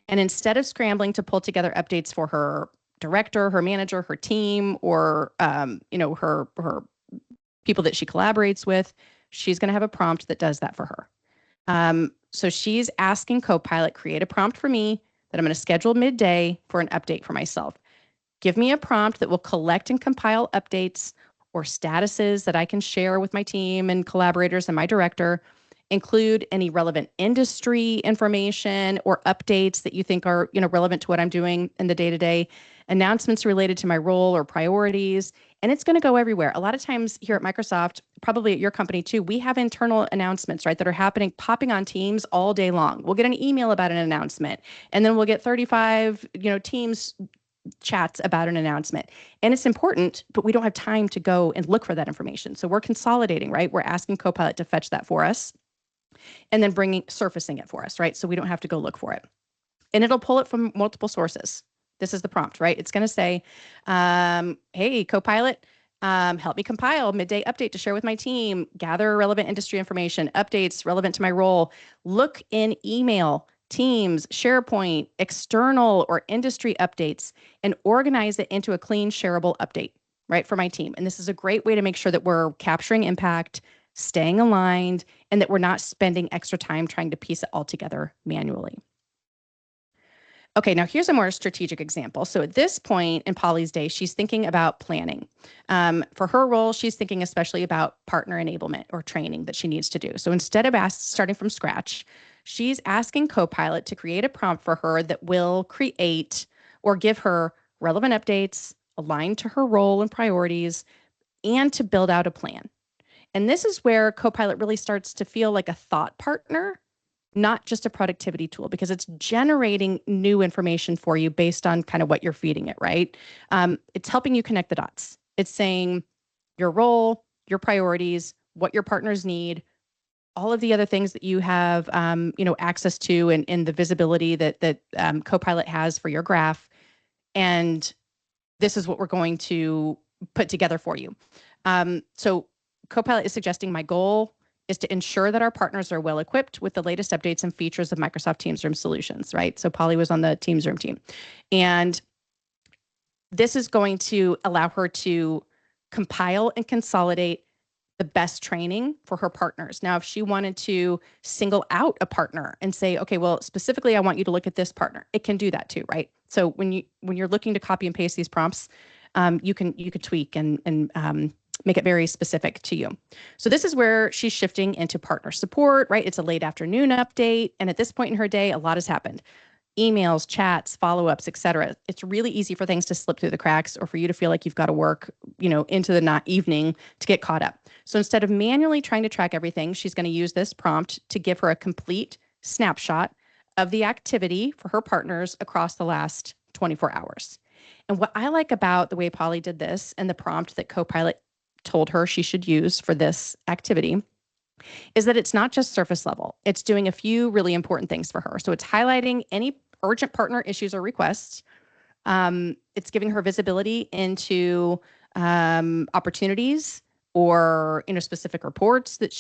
And instead of scrambling to pull together updates for her director, her manager, her team, or, her people that she collaborates with, she's going to have a prompt that does that for her. So she's asking Copilot, create a prompt for me that I'm going to schedule midday for an update for myself. Give me a prompt that will collect and compile updates or statuses that I can share with my team and collaborators and my director. Include any relevant industry information or updates that you think are, relevant to what I'm doing in the day-to-day, announcements related to my role or priorities. And it's going to go everywhere. A lot of times here at Microsoft, probably at your company too, we have internal announcements, right, that are popping on Teams all day long. We'll get an email about an announcement, and then we'll get 35, Teams chats about an announcement. And it's important, but we don't have time to go and look for that information. So we're consolidating, right? We're asking Copilot to fetch that for us and then surfacing it for us, right? So we don't have to go look for it. And it'll pull it from multiple sources. This is the prompt, right? It's going to say, hey, Copilot, help me compile midday update to share with my team, gather relevant industry information, updates relevant to my role, look in email, Teams, SharePoint, external or industry updates, and organize it into a clean, shareable update, right, for my team. And this is a great way to make sure that we're capturing impact, staying aligned, and that we're not spending extra time trying to piece it all together manually. Okay, now here's a more strategic example. So at this point in Polly's day, she's thinking about planning. For her role, she's thinking especially about partner enablement or training that she needs to do. So instead of starting from scratch, she's asking Copilot to create a prompt for her that will create or give her relevant updates aligned to her role and priorities, and to build out a plan. And this is where Copilot really starts to feel like a thought partner, not just a productivity tool, because it's generating new information for you based on kind of what you're feeding it, right? It's helping you connect the dots. It's saying your role, your priorities, what your partners need, all of the other things that you have, access to, and the visibility that Copilot has for your graph. And this is what we're going to put together for you. So Copilot is suggesting my goal is to ensure that our partners are well equipped with the latest updates and features of Microsoft Teams Room solutions, right? So Polly was on the Teams Room team. And this is going to allow her to compile and consolidate the best training for her partners. Now, if she wanted to single out a partner and say, okay, well, specifically, I want you to look at this partner, it can do that too, right? So when you're looking to copy and paste these prompts, you could tweak and make it very specific to you. So this is where she's shifting into partner support, right? It's a late afternoon update. And at this point in her day, a lot has happened. Emails, chats, follow-ups, et cetera. It's really easy for things to slip through the cracks or for you to feel like you've got to work, into the evening to get caught up. So instead of manually trying to track everything, she's going to use this prompt to give her a complete snapshot of the activity for her partners across the last 24 hours. And what I like about the way Polly did this and the prompt that Copilot told her she should use for this activity is that it's not just surface level. It's doing a few really important things for her. So it's highlighting any urgent partner issues or requests. It's giving her visibility into opportunities or specific reports that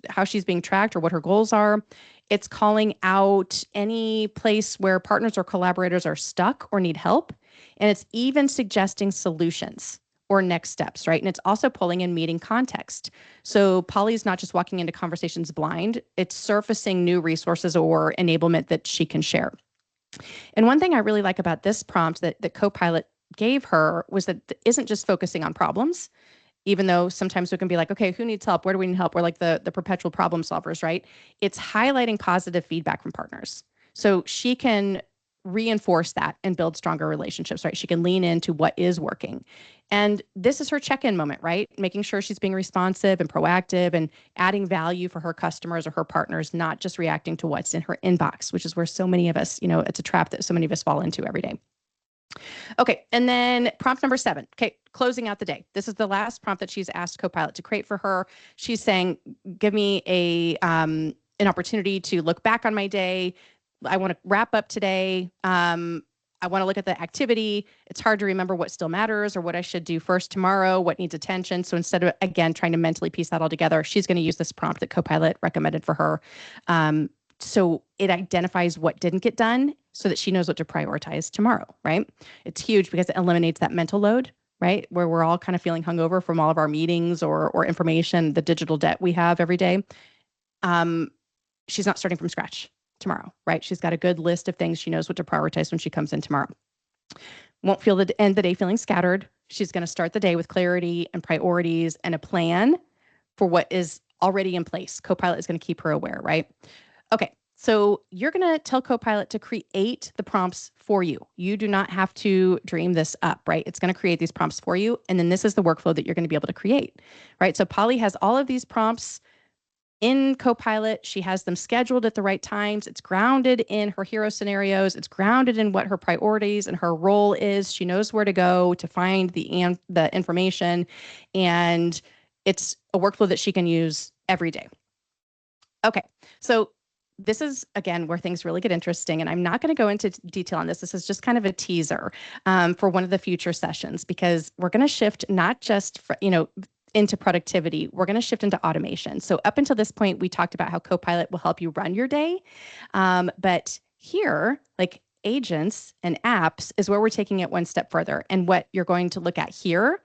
how she's being tracked or what her goals are. It's calling out any place where partners or collaborators are stuck or need help. And it's even suggesting solutions or next steps, right? And it's also pulling in meeting context. So Polly's not just walking into conversations blind, it's surfacing new resources or enablement that she can share. And one thing I really like about this prompt that Copilot gave her was that it isn't just focusing on problems, even though sometimes we can be like, okay, who needs help? Where do we need help? We're like the perpetual problem solvers, right? It's highlighting positive feedback from partners. So she can reinforce that and build stronger relationships, right? She can lean into what is working. And this is her check-in moment, right? Making sure she's being responsive and proactive and adding value for her customers or her partners, not just reacting to what's in her inbox, which is where so many of us, it's a trap that so many of us fall into every day. Okay, and then prompt number 7. Okay, closing out the day. This is the last prompt that she's asked Copilot to create for her. She's saying, give me an opportunity to look back on my day. I want to wrap up today. I want to look at the activity. It's hard to remember what still matters or what I should do first tomorrow, what needs attention. So instead of, again, trying to mentally piece that all together, she's going to use this prompt that Copilot recommended for her. So it identifies what didn't get done so that she knows what to prioritize tomorrow, right? It's huge because it eliminates that mental load, right? Where we're all kind of feeling hungover from all of our meetings or information, the digital debt we have every day. She's not starting from scratch tomorrow, right? She's got a good list of things. She knows what to prioritize when she comes in tomorrow. Won't feel the end of the day feeling scattered. She's going to start the day with clarity and priorities and a plan for what is already in place. Copilot is going to keep her aware, right? Okay, so you're going to tell Copilot to create the prompts for you. You do not have to dream this up, right? It's going to create these prompts for you. And then this is the workflow that you're going to be able to create, right? So Polly has all of these prompts in Copilot. She has them scheduled at the right times. It's grounded in her hero scenarios. It's grounded in what her priorities and her role is. She knows where to go to find the information. And it's a workflow that she can use every day. Okay, so this is, again, where things really get interesting. And I'm not going to go into detail on this. This is just kind of a teaser for one of the future sessions, because we're going to shift not just into productivity, we're going to shift into automation. So up until this point, we talked about how Copilot will help you run your day. But here, like agents and apps is where we're taking it one step further. And what you're going to look at here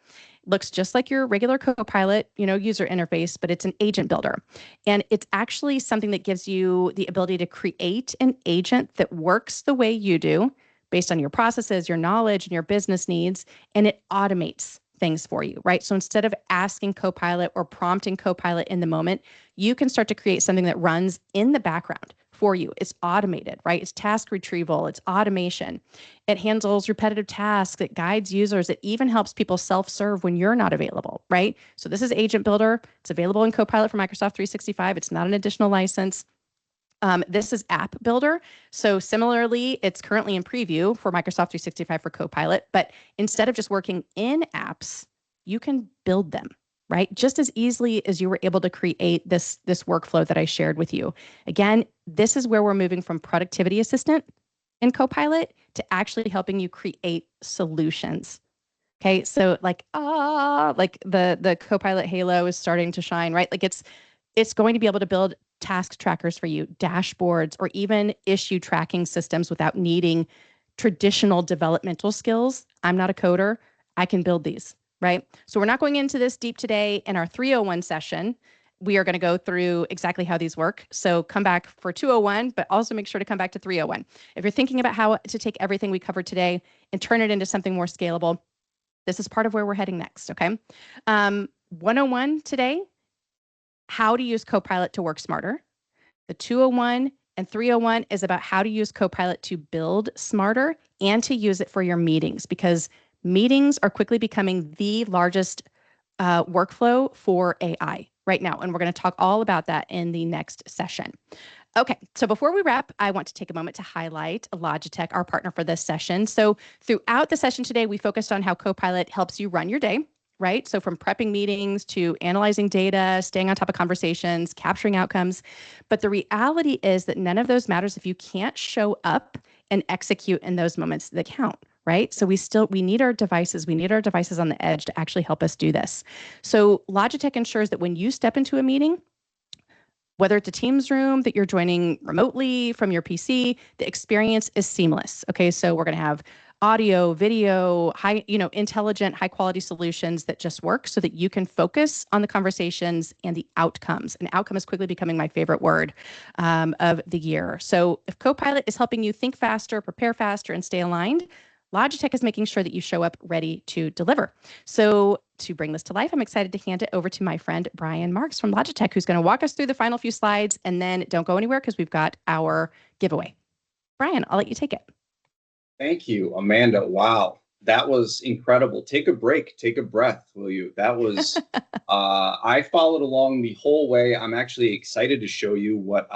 looks just like your regular Copilot, user interface, but it's an agent builder. And it's actually something that gives you the ability to create an agent that works the way you do based on your processes, your knowledge, and your business needs, and it automates things for you, right? So instead of asking Copilot or prompting Copilot in the moment, you can start to create something that runs in the background for you. It's automated, right? It's task retrieval, it's automation. It handles repetitive tasks, it guides users, it even helps people self-serve when you're not available, right? So this is Agent Builder. It's available in Copilot for Microsoft 365. It's not an additional license. This is App Builder. So similarly, it's currently in preview for Microsoft 365 for Copilot, but instead of just working in apps, you can build them, right? Just as easily as you were able to create this workflow that I shared with you. Again, this is where we're moving from productivity assistant in Copilot to actually helping you create solutions. Okay, so like the Copilot halo is starting to shine, right? Like it's going to be able to build task trackers for you, dashboards, or even issue tracking systems without needing traditional developmental skills. I'm not a coder. I can build these, right? So we're not going into this deep today. In our 301 session, we are going to go through exactly how these work. So come back for 201, but also make sure to come back to 301. If you're thinking about how to take everything we covered today and turn it into something more scalable, this is part of where we're heading next, okay? 101 today, how to use Copilot to work smarter. The 201 and 301 is about how to use Copilot to build smarter and to use it for your meetings, because meetings are quickly becoming the largest workflow for AI right now. And we're going to talk all about that in the next session. Okay, so before we wrap, I want to take a moment to highlight Logitech, our partner for this session. So throughout the session today, we focused on how Copilot helps you run your day. right? So from prepping meetings to analyzing data, staying on top of conversations, capturing outcomes. But the reality is that none of those matters if you can't show up and execute in those moments that count, right? So we need our devices. We need our devices on the edge to actually help us do this. So Logitech ensures that when you step into a meeting, whether it's a Teams room that you're joining remotely from your PC, the experience is seamless. Okay, so we're going to have audio, video, intelligent, high quality solutions that just work so that you can focus on the conversations and the outcomes. And outcome is quickly becoming my favorite word of the year. So if Copilot is helping you think faster, prepare faster, and stay aligned, Logitech is making sure that you show up ready to deliver. So to bring this to life, I'm excited to hand it over to my friend Brian Marks from Logitech, who's going to walk us through the final few slides, and then don't go anywhere because we've got our giveaway. Brian, I'll let you take it. Thank you, Amanda. Wow, that was incredible. Take a break, take a breath, will you? That was, I followed along the whole way. I'm actually excited to show you what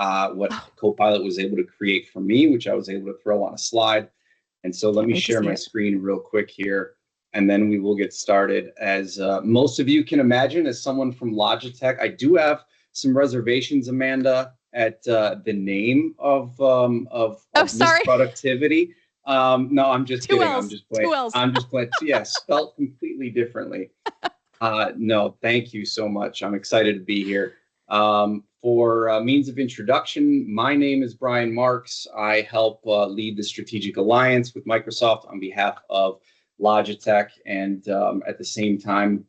Copilot was able to create for me, which I was able to throw on a slide. And so let me share my screen real quick here, and then we will get started. As most of you can imagine, as someone from Logitech, I do have some reservations, Amanda, at the name of Miss Productivity. No, I'm just kidding. I'm just playing. I'm just playing. Yeah, spelled completely differently. No, thank you so much. I'm excited to be here. For means of introduction, my name is Brian Marks. I help lead the strategic alliance with Microsoft on behalf of Logitech, and at the same time,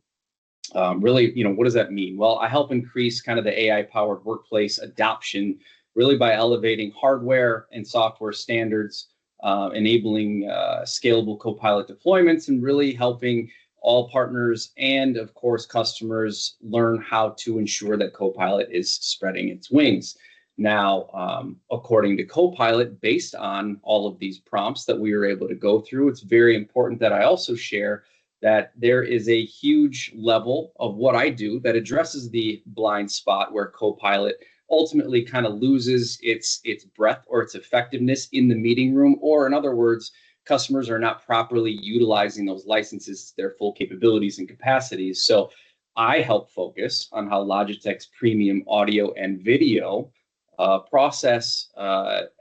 really, what does that mean? Well, I help increase kind of the AI-powered workplace adoption, really by elevating hardware and software standards, enabling scalable Copilot deployments, and really helping all partners and, of course, customers learn how to ensure that Copilot is spreading its wings. Now, according to Copilot, based on all of these prompts that we were able to go through, it's very important that I also share that there is a huge level of what I do that addresses the blind spot where Copilot ultimately kind of loses its breadth or its effectiveness in the meeting room, or in other words, customers are not properly utilizing those licenses to their full capabilities and capacities. So I help focus on how Logitech's premium audio and video process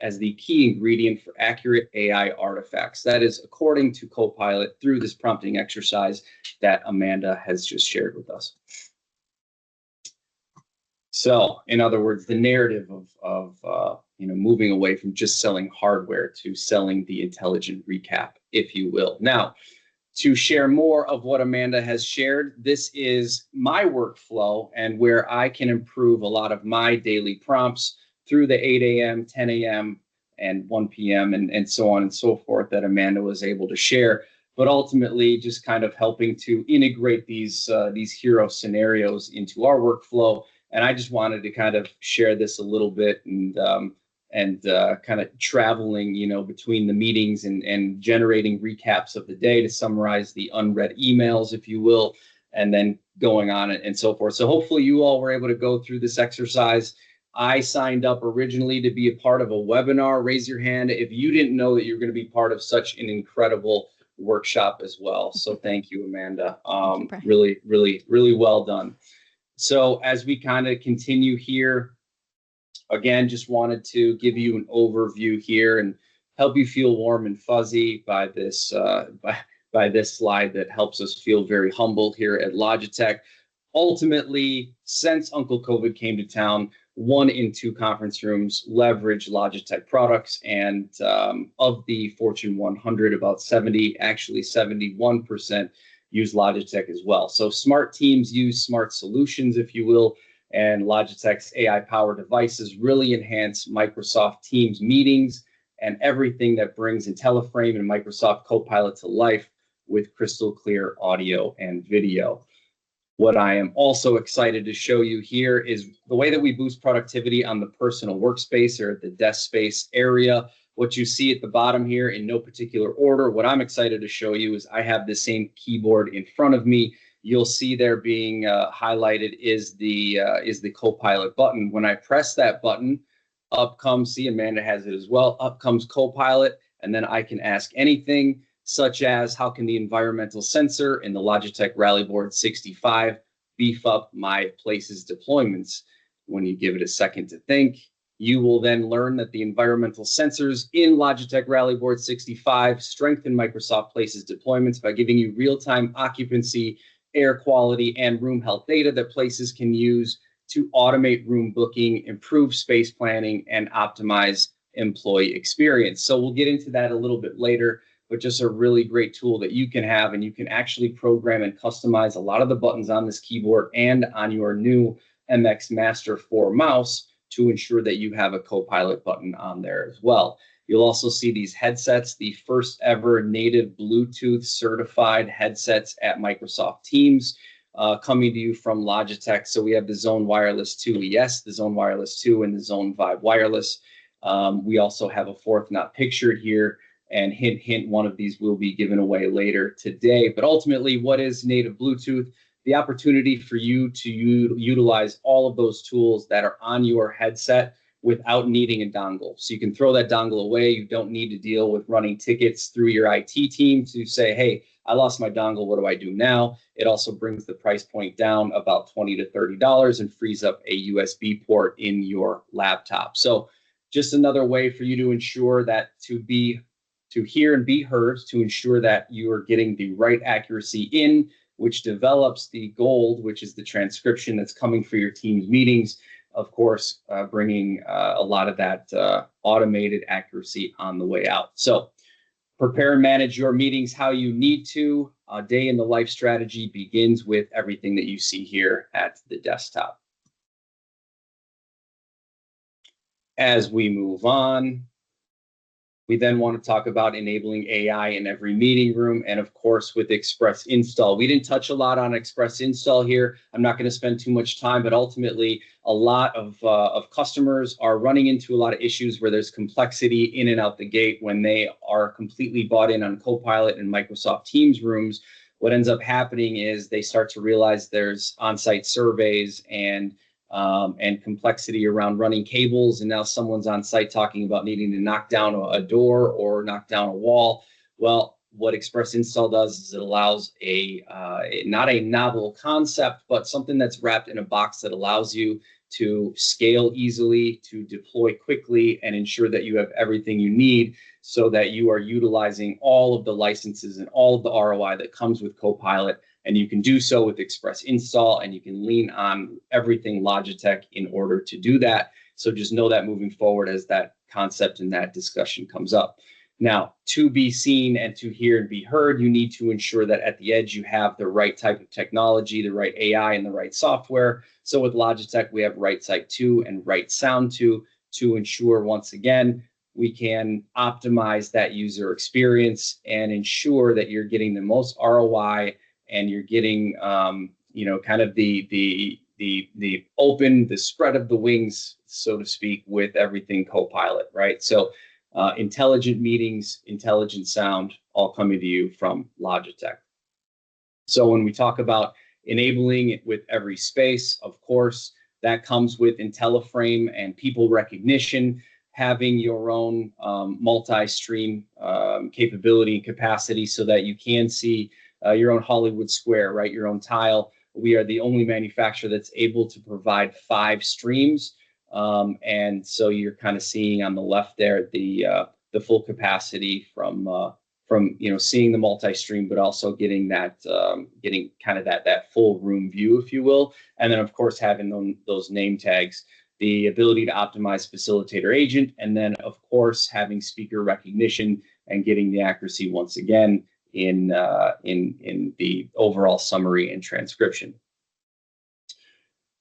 as the key ingredient for accurate AI artifacts. That is according to Copilot through this prompting exercise that Amanda has just shared with us. So, in other words, the narrative of moving away from just selling hardware to selling the intelligent recap, if you will. Now, to share more of what Amanda has shared, this is my workflow and where I can improve a lot of my daily prompts through the 8 a.m., 10 a.m., and 1 p.m., and so on and so forth that Amanda was able to share. But ultimately, just kind of helping to integrate these hero scenarios into our workflow. And I just wanted to kind of share this a little bit and kind of traveling, between the meetings and generating recaps of the day to summarize the unread emails, if you will, and then going on and so forth. So hopefully you all were able to go through this exercise. I signed up originally to be a part of a webinar. Raise your hand if you didn't know that you're going to be part of such an incredible workshop as well. So thank you, Amanda. Really, really, really well done. So as we kind of continue here, again, just wanted to give you an overview here and help you feel warm and fuzzy by this by this slide that helps us feel very humble here at Logitech. Ultimately, since Uncle COVID came to town, 1 in 2 conference rooms leverage Logitech products, and of the Fortune 100, about 71% use Logitech as well. So smart teams use smart solutions, if you will, and Logitech's AI-powered devices really enhance Microsoft Teams meetings and everything that brings IntelliFrame and Microsoft Copilot to life with crystal clear audio and video. What I am also excited to show you here is the way that we boost productivity on the personal workspace or the desk space area. What you see at the bottom here in no particular order, what I'm excited to show you is I have the same keyboard in front of me. You'll see there being highlighted is the Copilot button. When I press that button, up comes, see, Amanda has it as well, up comes Copilot, and then I can ask anything. such as how can the environmental sensor in the Logitech Rally Board 65 beef up my places deployments? When you give it a second to think, you will then learn that the environmental sensors in Logitech Rally Board 65 strengthen Microsoft Places deployments by giving you real-time occupancy, air quality, and room health data that Places can use to automate room booking, improve space planning, and optimize employee experience. So we'll get into that a little bit later, but just a really great tool that you can have, and you can actually program and customize a lot of the buttons on this keyboard and on your new MX Master 4 mouse to ensure that you have a Copilot button on there as well. You'll also see these headsets, the first ever native Bluetooth certified headsets at Microsoft Teams, coming to you from Logitech. So we have the Zone Wireless 2 ES, the Zone Wireless 2, and the Zone Vibe Wireless. We also have a fourth not pictured here, and hint, hint, one of these will be given away later today. But ultimately, what is native Bluetooth? The opportunity for you to utilize all of those tools that are on your headset without needing a dongle. So you can throw that dongle away. You don't need to deal with running tickets through your IT team to say, hey, I lost my dongle, what do I do now? It also brings the price point down about $20 to $30 and frees up a USB port in your laptop. So just another way for you to ensure that to hear and be heard, to ensure that you are getting the right accuracy in, which develops the gold, which is the transcription that's coming for your team's meetings, of course, bringing a lot of that automated accuracy on the way out. So prepare and manage your meetings how you need to. A day in the life strategy begins with everything that you see here at the desktop. As we move on, we then want to talk about enabling AI in every meeting room, and of course with Express Install. We didn't touch a lot on Express Install here. I'm not going to spend too much time, but ultimately a lot of customers are running into a lot of issues where there's complexity in and out the gate when they are completely bought in on Copilot and Microsoft Teams rooms. What ends up happening is they start to realize there's on-site surveys and complexity around running cables, and now someone's on site talking about needing to knock down a door or knock down a wall. Well, what Express Install does is it allows not a novel concept, but something that's wrapped in a box that allows you to scale easily, to deploy quickly, and ensure that you have everything you need so that you are utilizing all of the licenses and all of the ROI that comes with Copilot. And you can do so with Express Install, and you can lean on everything Logitech in order to do that. So just know that moving forward as that concept and that discussion comes up. Now, to be seen and to hear and be heard, you need to ensure that at the edge you have the right type of technology, the right AI, and the right software. So with Logitech, we have Right Sight 2 and Right Sound 2 to ensure, once again, we can optimize that user experience and ensure that you're getting the most ROI and you're getting, kind of the spread of the wings, so to speak, with everything Copilot, right? So intelligent meetings, intelligent sound, all coming to you from Logitech. So when we talk about enabling it with every space, of course, that comes with IntelliFrame and people recognition, having your own multi-stream capability and capacity so that you can see your own Hollywood Square, right? Your own tile. We are the only manufacturer that's able to provide 5 streams. And so you're kind of seeing on the left there the full capacity from seeing the multi-stream, but also getting that that full room view, if you will. And then of course having those name tags, the ability to optimize facilitator agent, and then of course having speaker recognition and getting the accuracy once again in the overall summary and transcription.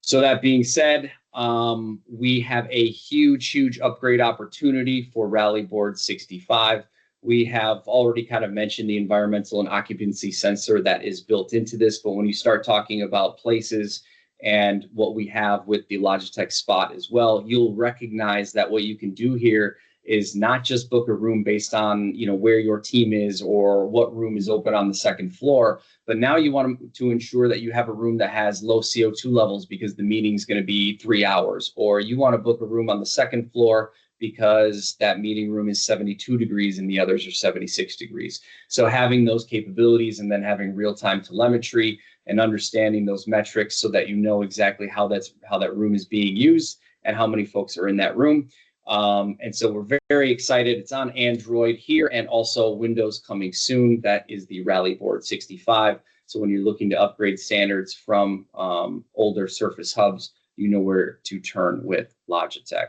So that being said, we have a huge upgrade opportunity for Rally Board 65. We have already kind of mentioned the environmental and occupancy sensor that is built into this, but when you start talking about places and what we have with the Logitech Spot as well, you'll recognize that what you can do here is not just book a room based on, where your team is or what room is open on the second floor, but now you want to ensure that you have a room that has low CO2 levels because the meeting's going to be 3 hours, or you want to book a room on the second floor because that meeting room is 72 degrees and the others are 76 degrees. So having those capabilities and then having real-time telemetry and understanding those metrics so that you know exactly how that room is being used and how many folks are in that room. And so we're very excited. It's on Android here and also Windows coming soon. That is the Rally Board 65. So when you're looking to upgrade standards from older Surface Hubs, you know where to turn with Logitech.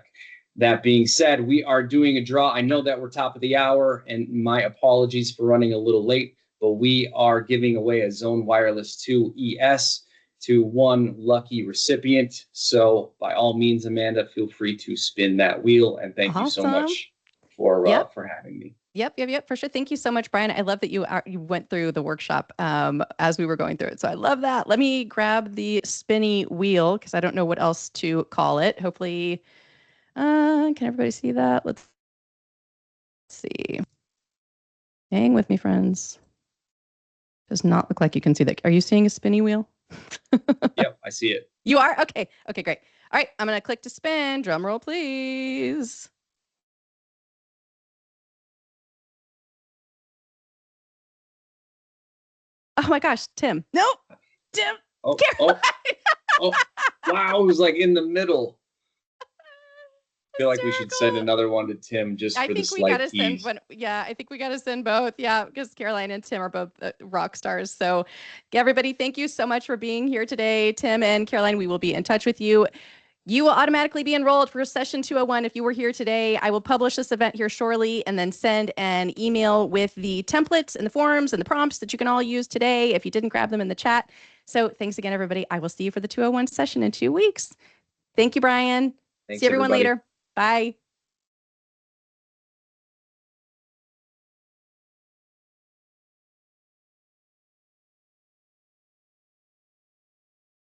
That being said, we are doing a draw. I know that we're top of the hour, and my apologies for running a little late, but we are giving away a Zone Wireless 2 ES to one lucky recipient. So by all means, Amanda, feel free to spin that wheel. And thank you so much for having me. Yep, for sure. Thank you so much, Brian. I love that you went through the workshop as we were going through it. So I love that. Let me grab the spinny wheel because I don't know what else to call it. Hopefully, can everybody see that? Let's see. Hang with me, friends. Does not look like you can see that. Are you seeing a spinny wheel? Yep, I see it. You are? Okay, great. All right, I'm going to click to spin. Drum roll, please. Oh my gosh, Tim. Nope. Tim. Oh, wow, it was like in the middle. I feel like we should send another one to Tim just for the slight tease. I think we got to send both. Yeah, because Caroline and Tim are both rock stars. So everybody, thank you so much for being here today. Tim and Caroline, we will be in touch with you. You will automatically be enrolled for session 201 if you were here today. I will publish this event here shortly and then send an email with the templates and the forms and the prompts that you can all use today if you didn't grab them in the chat. So thanks again, everybody. I will see you for the 201 session in 2 weeks. Thank you, Brian. Thanks, see everyone everybody. later. Bye.